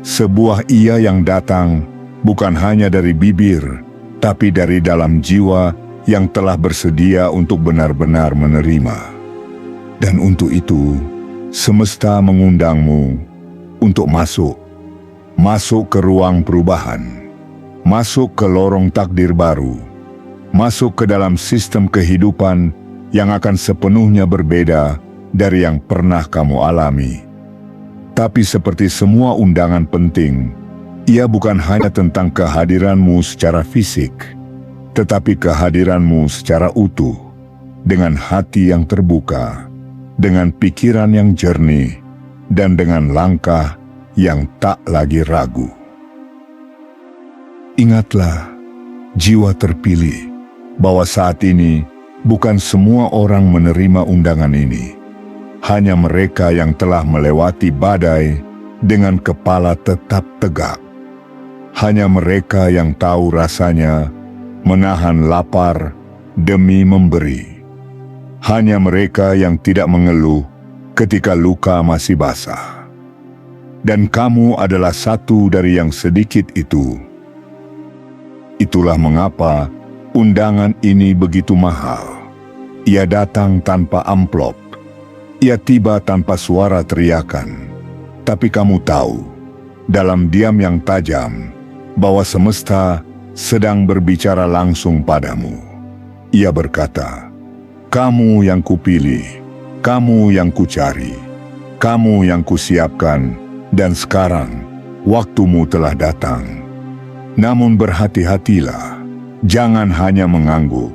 sebuah iya yang datang bukan hanya dari bibir, tapi dari dalam jiwa yang telah bersedia untuk benar-benar menerima. Dan untuk itu, semesta mengundangmu untuk masuk ke ruang perubahan, masuk ke lorong takdir baru, masuk ke dalam sistem kehidupan yang akan sepenuhnya berbeda dari yang pernah kamu alami. Tapi seperti semua undangan penting, ia bukan hanya tentang kehadiranmu secara fisik, tetapi kehadiranmu secara utuh, dengan hati yang terbuka, dengan pikiran yang jernih, dan dengan langkah yang tak lagi ragu. Ingatlah, jiwa terpilih, bahwa saat ini bukan semua orang menerima undangan ini. Hanya mereka yang telah melewati badai dengan kepala tetap tegak. Hanya mereka yang tahu rasanya menahan lapar demi memberi. Hanya mereka yang tidak mengeluh ketika luka masih basah. Dan kamu adalah satu dari yang sedikit itu. Itulah mengapa undangan ini begitu mahal. Ia datang tanpa amplop. Ia tiba tanpa suara teriakan. Tapi kamu tahu, dalam diam yang tajam, bahwa semesta sedang berbicara langsung padamu. Ia berkata, "Kamu yang kupilih, kamu yang kucari, kamu yang kusiapkan, dan sekarang waktumu telah datang. Namun berhati-hatilah, jangan hanya mengangguk,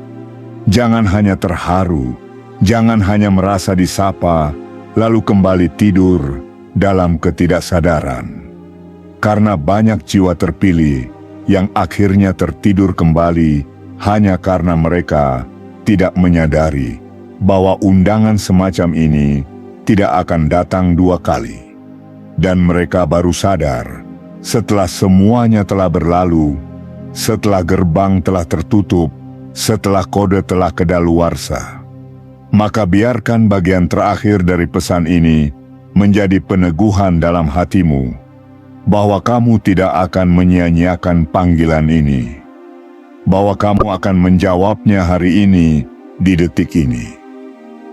jangan hanya terharu, jangan hanya merasa disapa, lalu kembali tidur dalam ketidaksadaran. Karena banyak jiwa terpilih yang akhirnya tertidur kembali hanya karena mereka tidak menyadari bahwa undangan semacam ini tidak akan datang dua kali. Dan mereka baru sadar setelah semuanya telah berlalu, setelah gerbang telah tertutup, setelah kode telah kedaluarsa. Maka biarkan bagian terakhir dari pesan ini menjadi peneguhan dalam hatimu, bahwa kamu tidak akan menyia-nyiakan panggilan ini, bahwa kamu akan menjawabnya hari ini, di detik ini,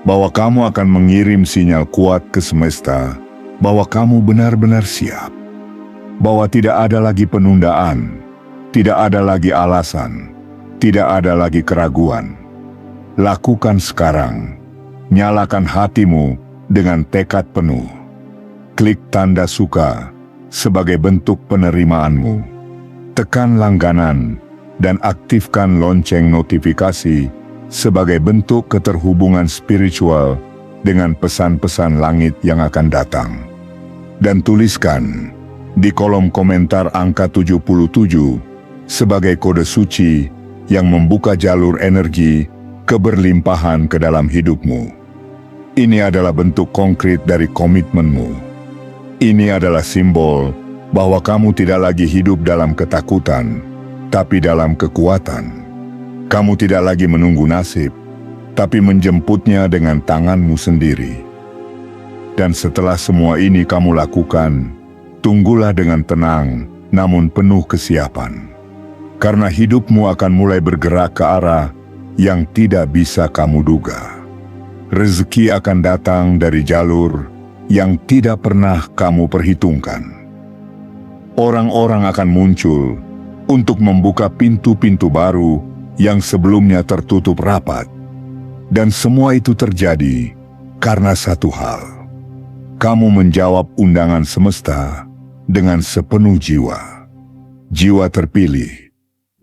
bahwa kamu akan mengirim sinyal kuat ke semesta, bahwa kamu benar-benar siap, bahwa tidak ada lagi penundaan, tidak ada lagi alasan, tidak ada lagi keraguan. Lakukan sekarang, nyalakan hatimu dengan tekad penuh. Klik tanda suka sebagai bentuk penerimaanmu. Tekan langganan dan aktifkan lonceng notifikasi sebagai bentuk keterhubungan spiritual dengan pesan-pesan langit yang akan datang. Dan tuliskan di kolom komentar angka 77 sebagai kode suci yang membuka jalur energi keberlimpahan ke dalam hidupmu. Ini adalah bentuk konkret dari komitmenmu. Ini adalah simbol bahwa kamu tidak lagi hidup dalam ketakutan, tapi dalam kekuatan. Kamu tidak lagi menunggu nasib, tapi menjemputnya dengan tanganmu sendiri. Dan setelah semua ini kamu lakukan, tunggulah dengan tenang, namun penuh kesiapan. Karena hidupmu akan mulai bergerak ke arah yang tidak bisa kamu duga. Rezeki akan datang dari jalur yang tidak pernah kamu perhitungkan. Orang-orang akan muncul untuk membuka pintu-pintu baru yang sebelumnya tertutup rapat. Dan semua itu terjadi karena satu hal. Kamu menjawab undangan semesta dengan sepenuh jiwa. Jiwa terpilih,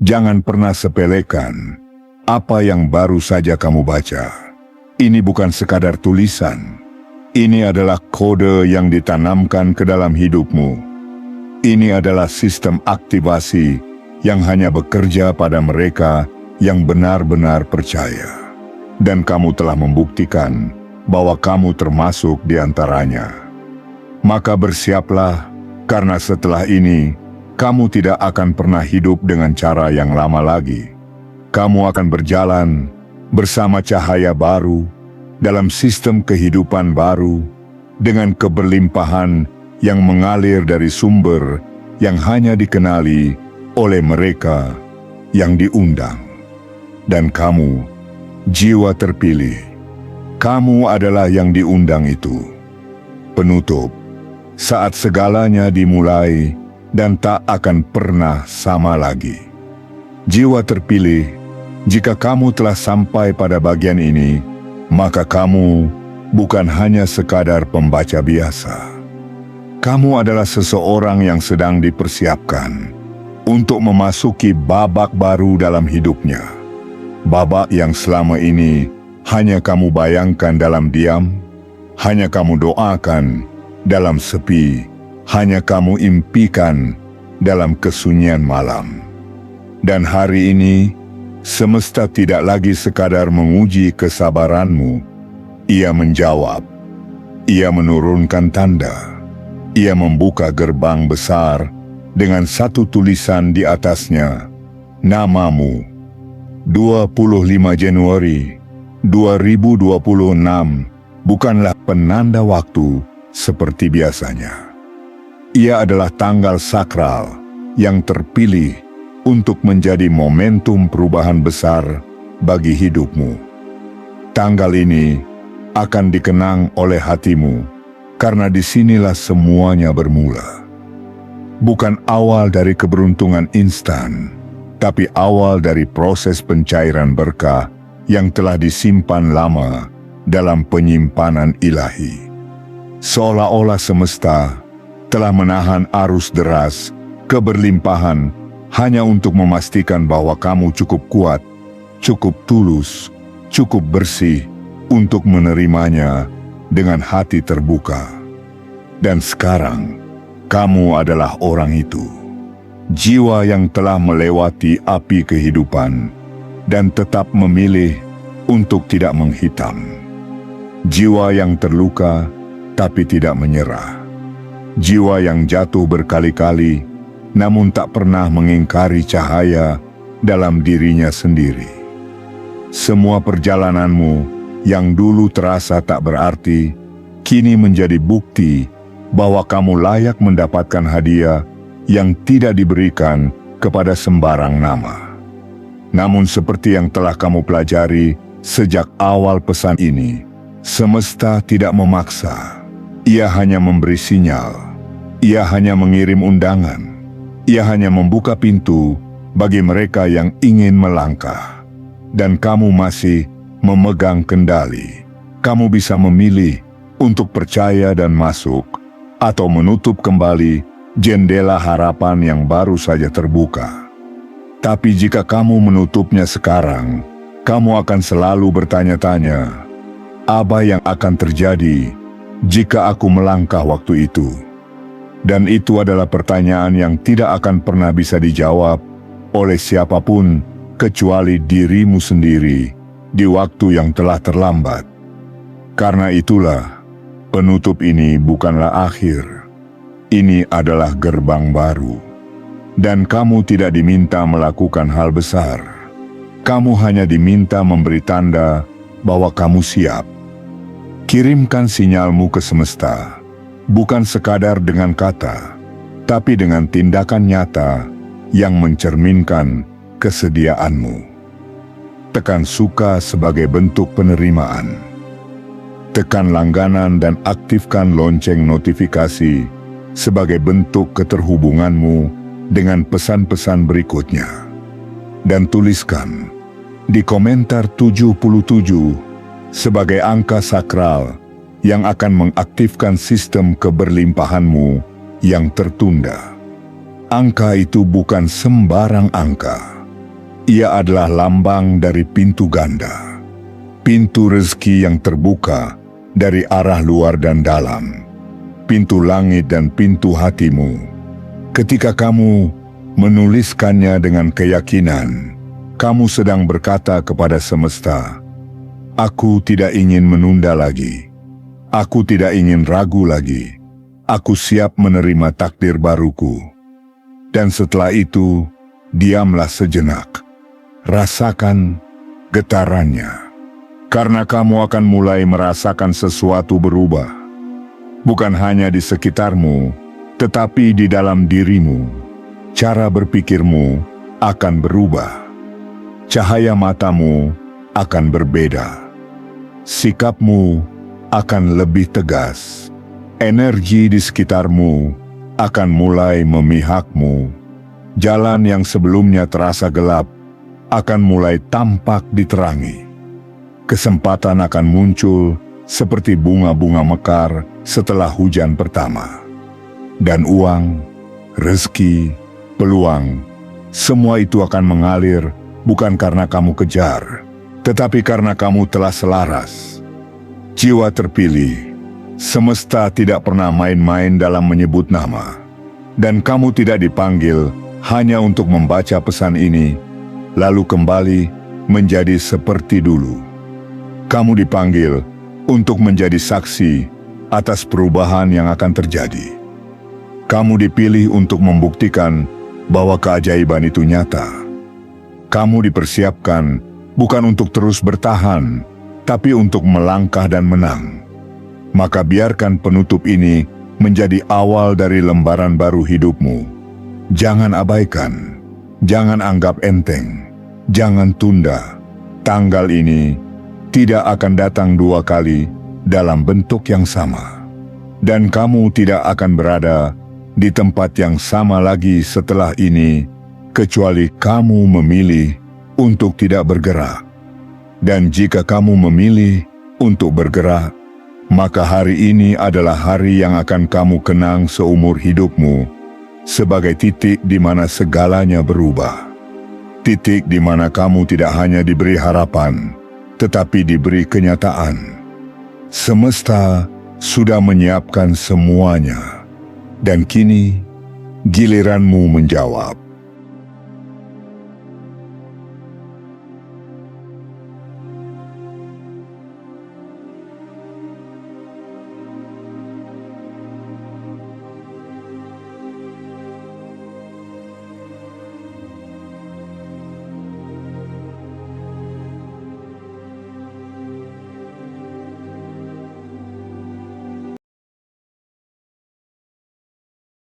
jangan pernah sepelekan apa yang baru saja kamu baca. Ini bukan sekadar tulisan. Ini adalah kode yang ditanamkan ke dalam hidupmu. Ini adalah sistem aktivasi yang hanya bekerja pada mereka yang benar-benar percaya. Dan kamu telah membuktikan bahwa kamu termasuk di antaranya. Maka bersiaplah, karena setelah ini, kamu tidak akan pernah hidup dengan cara yang lama lagi. Kamu akan berjalan bersama cahaya baru, dalam sistem kehidupan baru dengan keberlimpahan yang mengalir dari sumber yang hanya dikenali oleh mereka yang diundang. Dan kamu, jiwa terpilih, kamu adalah yang diundang itu. Penutup, saat segalanya dimulai dan tak akan pernah sama lagi. Jiwa terpilih, jika kamu telah sampai pada bagian ini, maka kamu bukan hanya sekadar pembaca biasa. Kamu adalah seseorang yang sedang dipersiapkan untuk memasuki babak baru dalam hidupnya. Babak yang selama ini hanya kamu bayangkan dalam diam, hanya kamu doakan dalam sepi, hanya kamu impikan dalam kesunyian malam. Dan hari ini, semesta tidak lagi sekadar menguji kesabaranmu. Ia menjawab, ia menurunkan tanda, ia membuka gerbang besar dengan satu tulisan di atasnya, namamu. 25 Januari 2026 bukanlah penanda waktu seperti biasanya. Ia adalah tanggal sakral yang terpilih untuk menjadi momentum perubahan besar bagi hidupmu. Tanggal ini akan dikenang oleh hatimu, karena disinilah semuanya bermula. Bukan awal dari keberuntungan instan, tapi awal dari proses pencairan berkah yang telah disimpan lama dalam penyimpanan ilahi. Seolah-olah semesta telah menahan arus deras keberlimpahan hanya untuk memastikan bahwa kamu cukup kuat, cukup tulus, cukup bersih untuk menerimanya dengan hati terbuka. Dan sekarang, kamu adalah orang itu. Jiwa yang telah melewati api kehidupan dan tetap memilih untuk tidak menghitam. Jiwa yang terluka tapi tidak menyerah. Jiwa yang jatuh berkali-kali namun tak pernah mengingkari cahaya dalam dirinya sendiri. Semua perjalananmu yang dulu terasa tak berarti, kini menjadi bukti bahwa kamu layak mendapatkan hadiah yang tidak diberikan kepada sembarang nama. Namun seperti yang telah kamu pelajari sejak awal pesan ini, semesta tidak memaksa. Ia hanya memberi sinyal. Ia hanya mengirim undangan. Ia hanya membuka pintu bagi mereka yang ingin melangkah. Dan kamu masih memegang kendali. Kamu bisa memilih untuk percaya dan masuk, atau menutup kembali jendela harapan yang baru saja terbuka. Tapi jika kamu menutupnya sekarang, kamu akan selalu bertanya-tanya, apa yang akan terjadi jika aku melangkah waktu itu? Dan itu adalah pertanyaan yang tidak akan pernah bisa dijawab oleh siapapun kecuali dirimu sendiri di waktu yang telah terlambat. Karena itulah, penutup ini bukanlah akhir. Ini adalah gerbang baru. Dan kamu tidak diminta melakukan hal besar. Kamu hanya diminta memberi tanda bahwa kamu siap. Kirimkan sinyalmu ke semesta. Bukan sekadar dengan kata, tapi dengan tindakan nyata yang mencerminkan kesediaanmu. Tekan suka sebagai bentuk penerimaan. Tekan langganan dan aktifkan lonceng notifikasi sebagai bentuk keterhubunganmu dengan pesan-pesan berikutnya. Dan tuliskan di komentar 77 sebagai angka sakral yang akan mengaktifkan sistem keberlimpahanmu yang tertunda. Angka itu bukan sembarang angka. Ia adalah lambang dari pintu ganda. Pintu rezeki yang terbuka dari arah luar dan dalam. Pintu langit dan pintu hatimu. Ketika kamu menuliskannya dengan keyakinan, kamu sedang berkata kepada semesta, "Aku tidak ingin menunda lagi. Aku tidak ingin ragu lagi. Aku siap menerima takdir baruku." Dan setelah itu, diamlah sejenak. Rasakan getarannya. Karena kamu akan mulai merasakan sesuatu berubah. Bukan hanya di sekitarmu, tetapi di dalam dirimu. Cara berpikirmu akan berubah. Cahaya matamu akan berbeda. Sikapmu akan lebih tegas. Energi di sekitarmu akan mulai memihakmu. Jalan yang sebelumnya terasa gelap akan mulai tampak diterangi. Kesempatan akan muncul seperti bunga-bunga mekar setelah hujan pertama. Dan uang, rezeki, peluang, semua itu akan mengalir bukan karena kamu kejar, tetapi karena kamu telah selaras. Jiwa terpilih, semesta tidak pernah main-main dalam menyebut nama. Dan kamu tidak dipanggil hanya untuk membaca pesan ini, lalu kembali menjadi seperti dulu. Kamu dipanggil untuk menjadi saksi atas perubahan yang akan terjadi. Kamu dipilih untuk membuktikan bahwa keajaiban itu nyata. Kamu dipersiapkan bukan untuk terus bertahan, tapi untuk melangkah dan menang. Maka biarkan penutup ini menjadi awal dari lembaran baru hidupmu. Jangan abaikan, jangan anggap enteng, jangan tunda. Tanggal ini tidak akan datang dua kali dalam bentuk yang sama. Dan kamu tidak akan berada di tempat yang sama lagi setelah ini, kecuali kamu memilih untuk tidak bergerak. Dan jika kamu memilih untuk bergerak, maka hari ini adalah hari yang akan kamu kenang seumur hidupmu, sebagai titik di mana segalanya berubah. Titik di mana kamu tidak hanya diberi harapan, tetapi diberi kenyataan. Semesta sudah menyiapkan semuanya, dan kini giliranmu menjawab.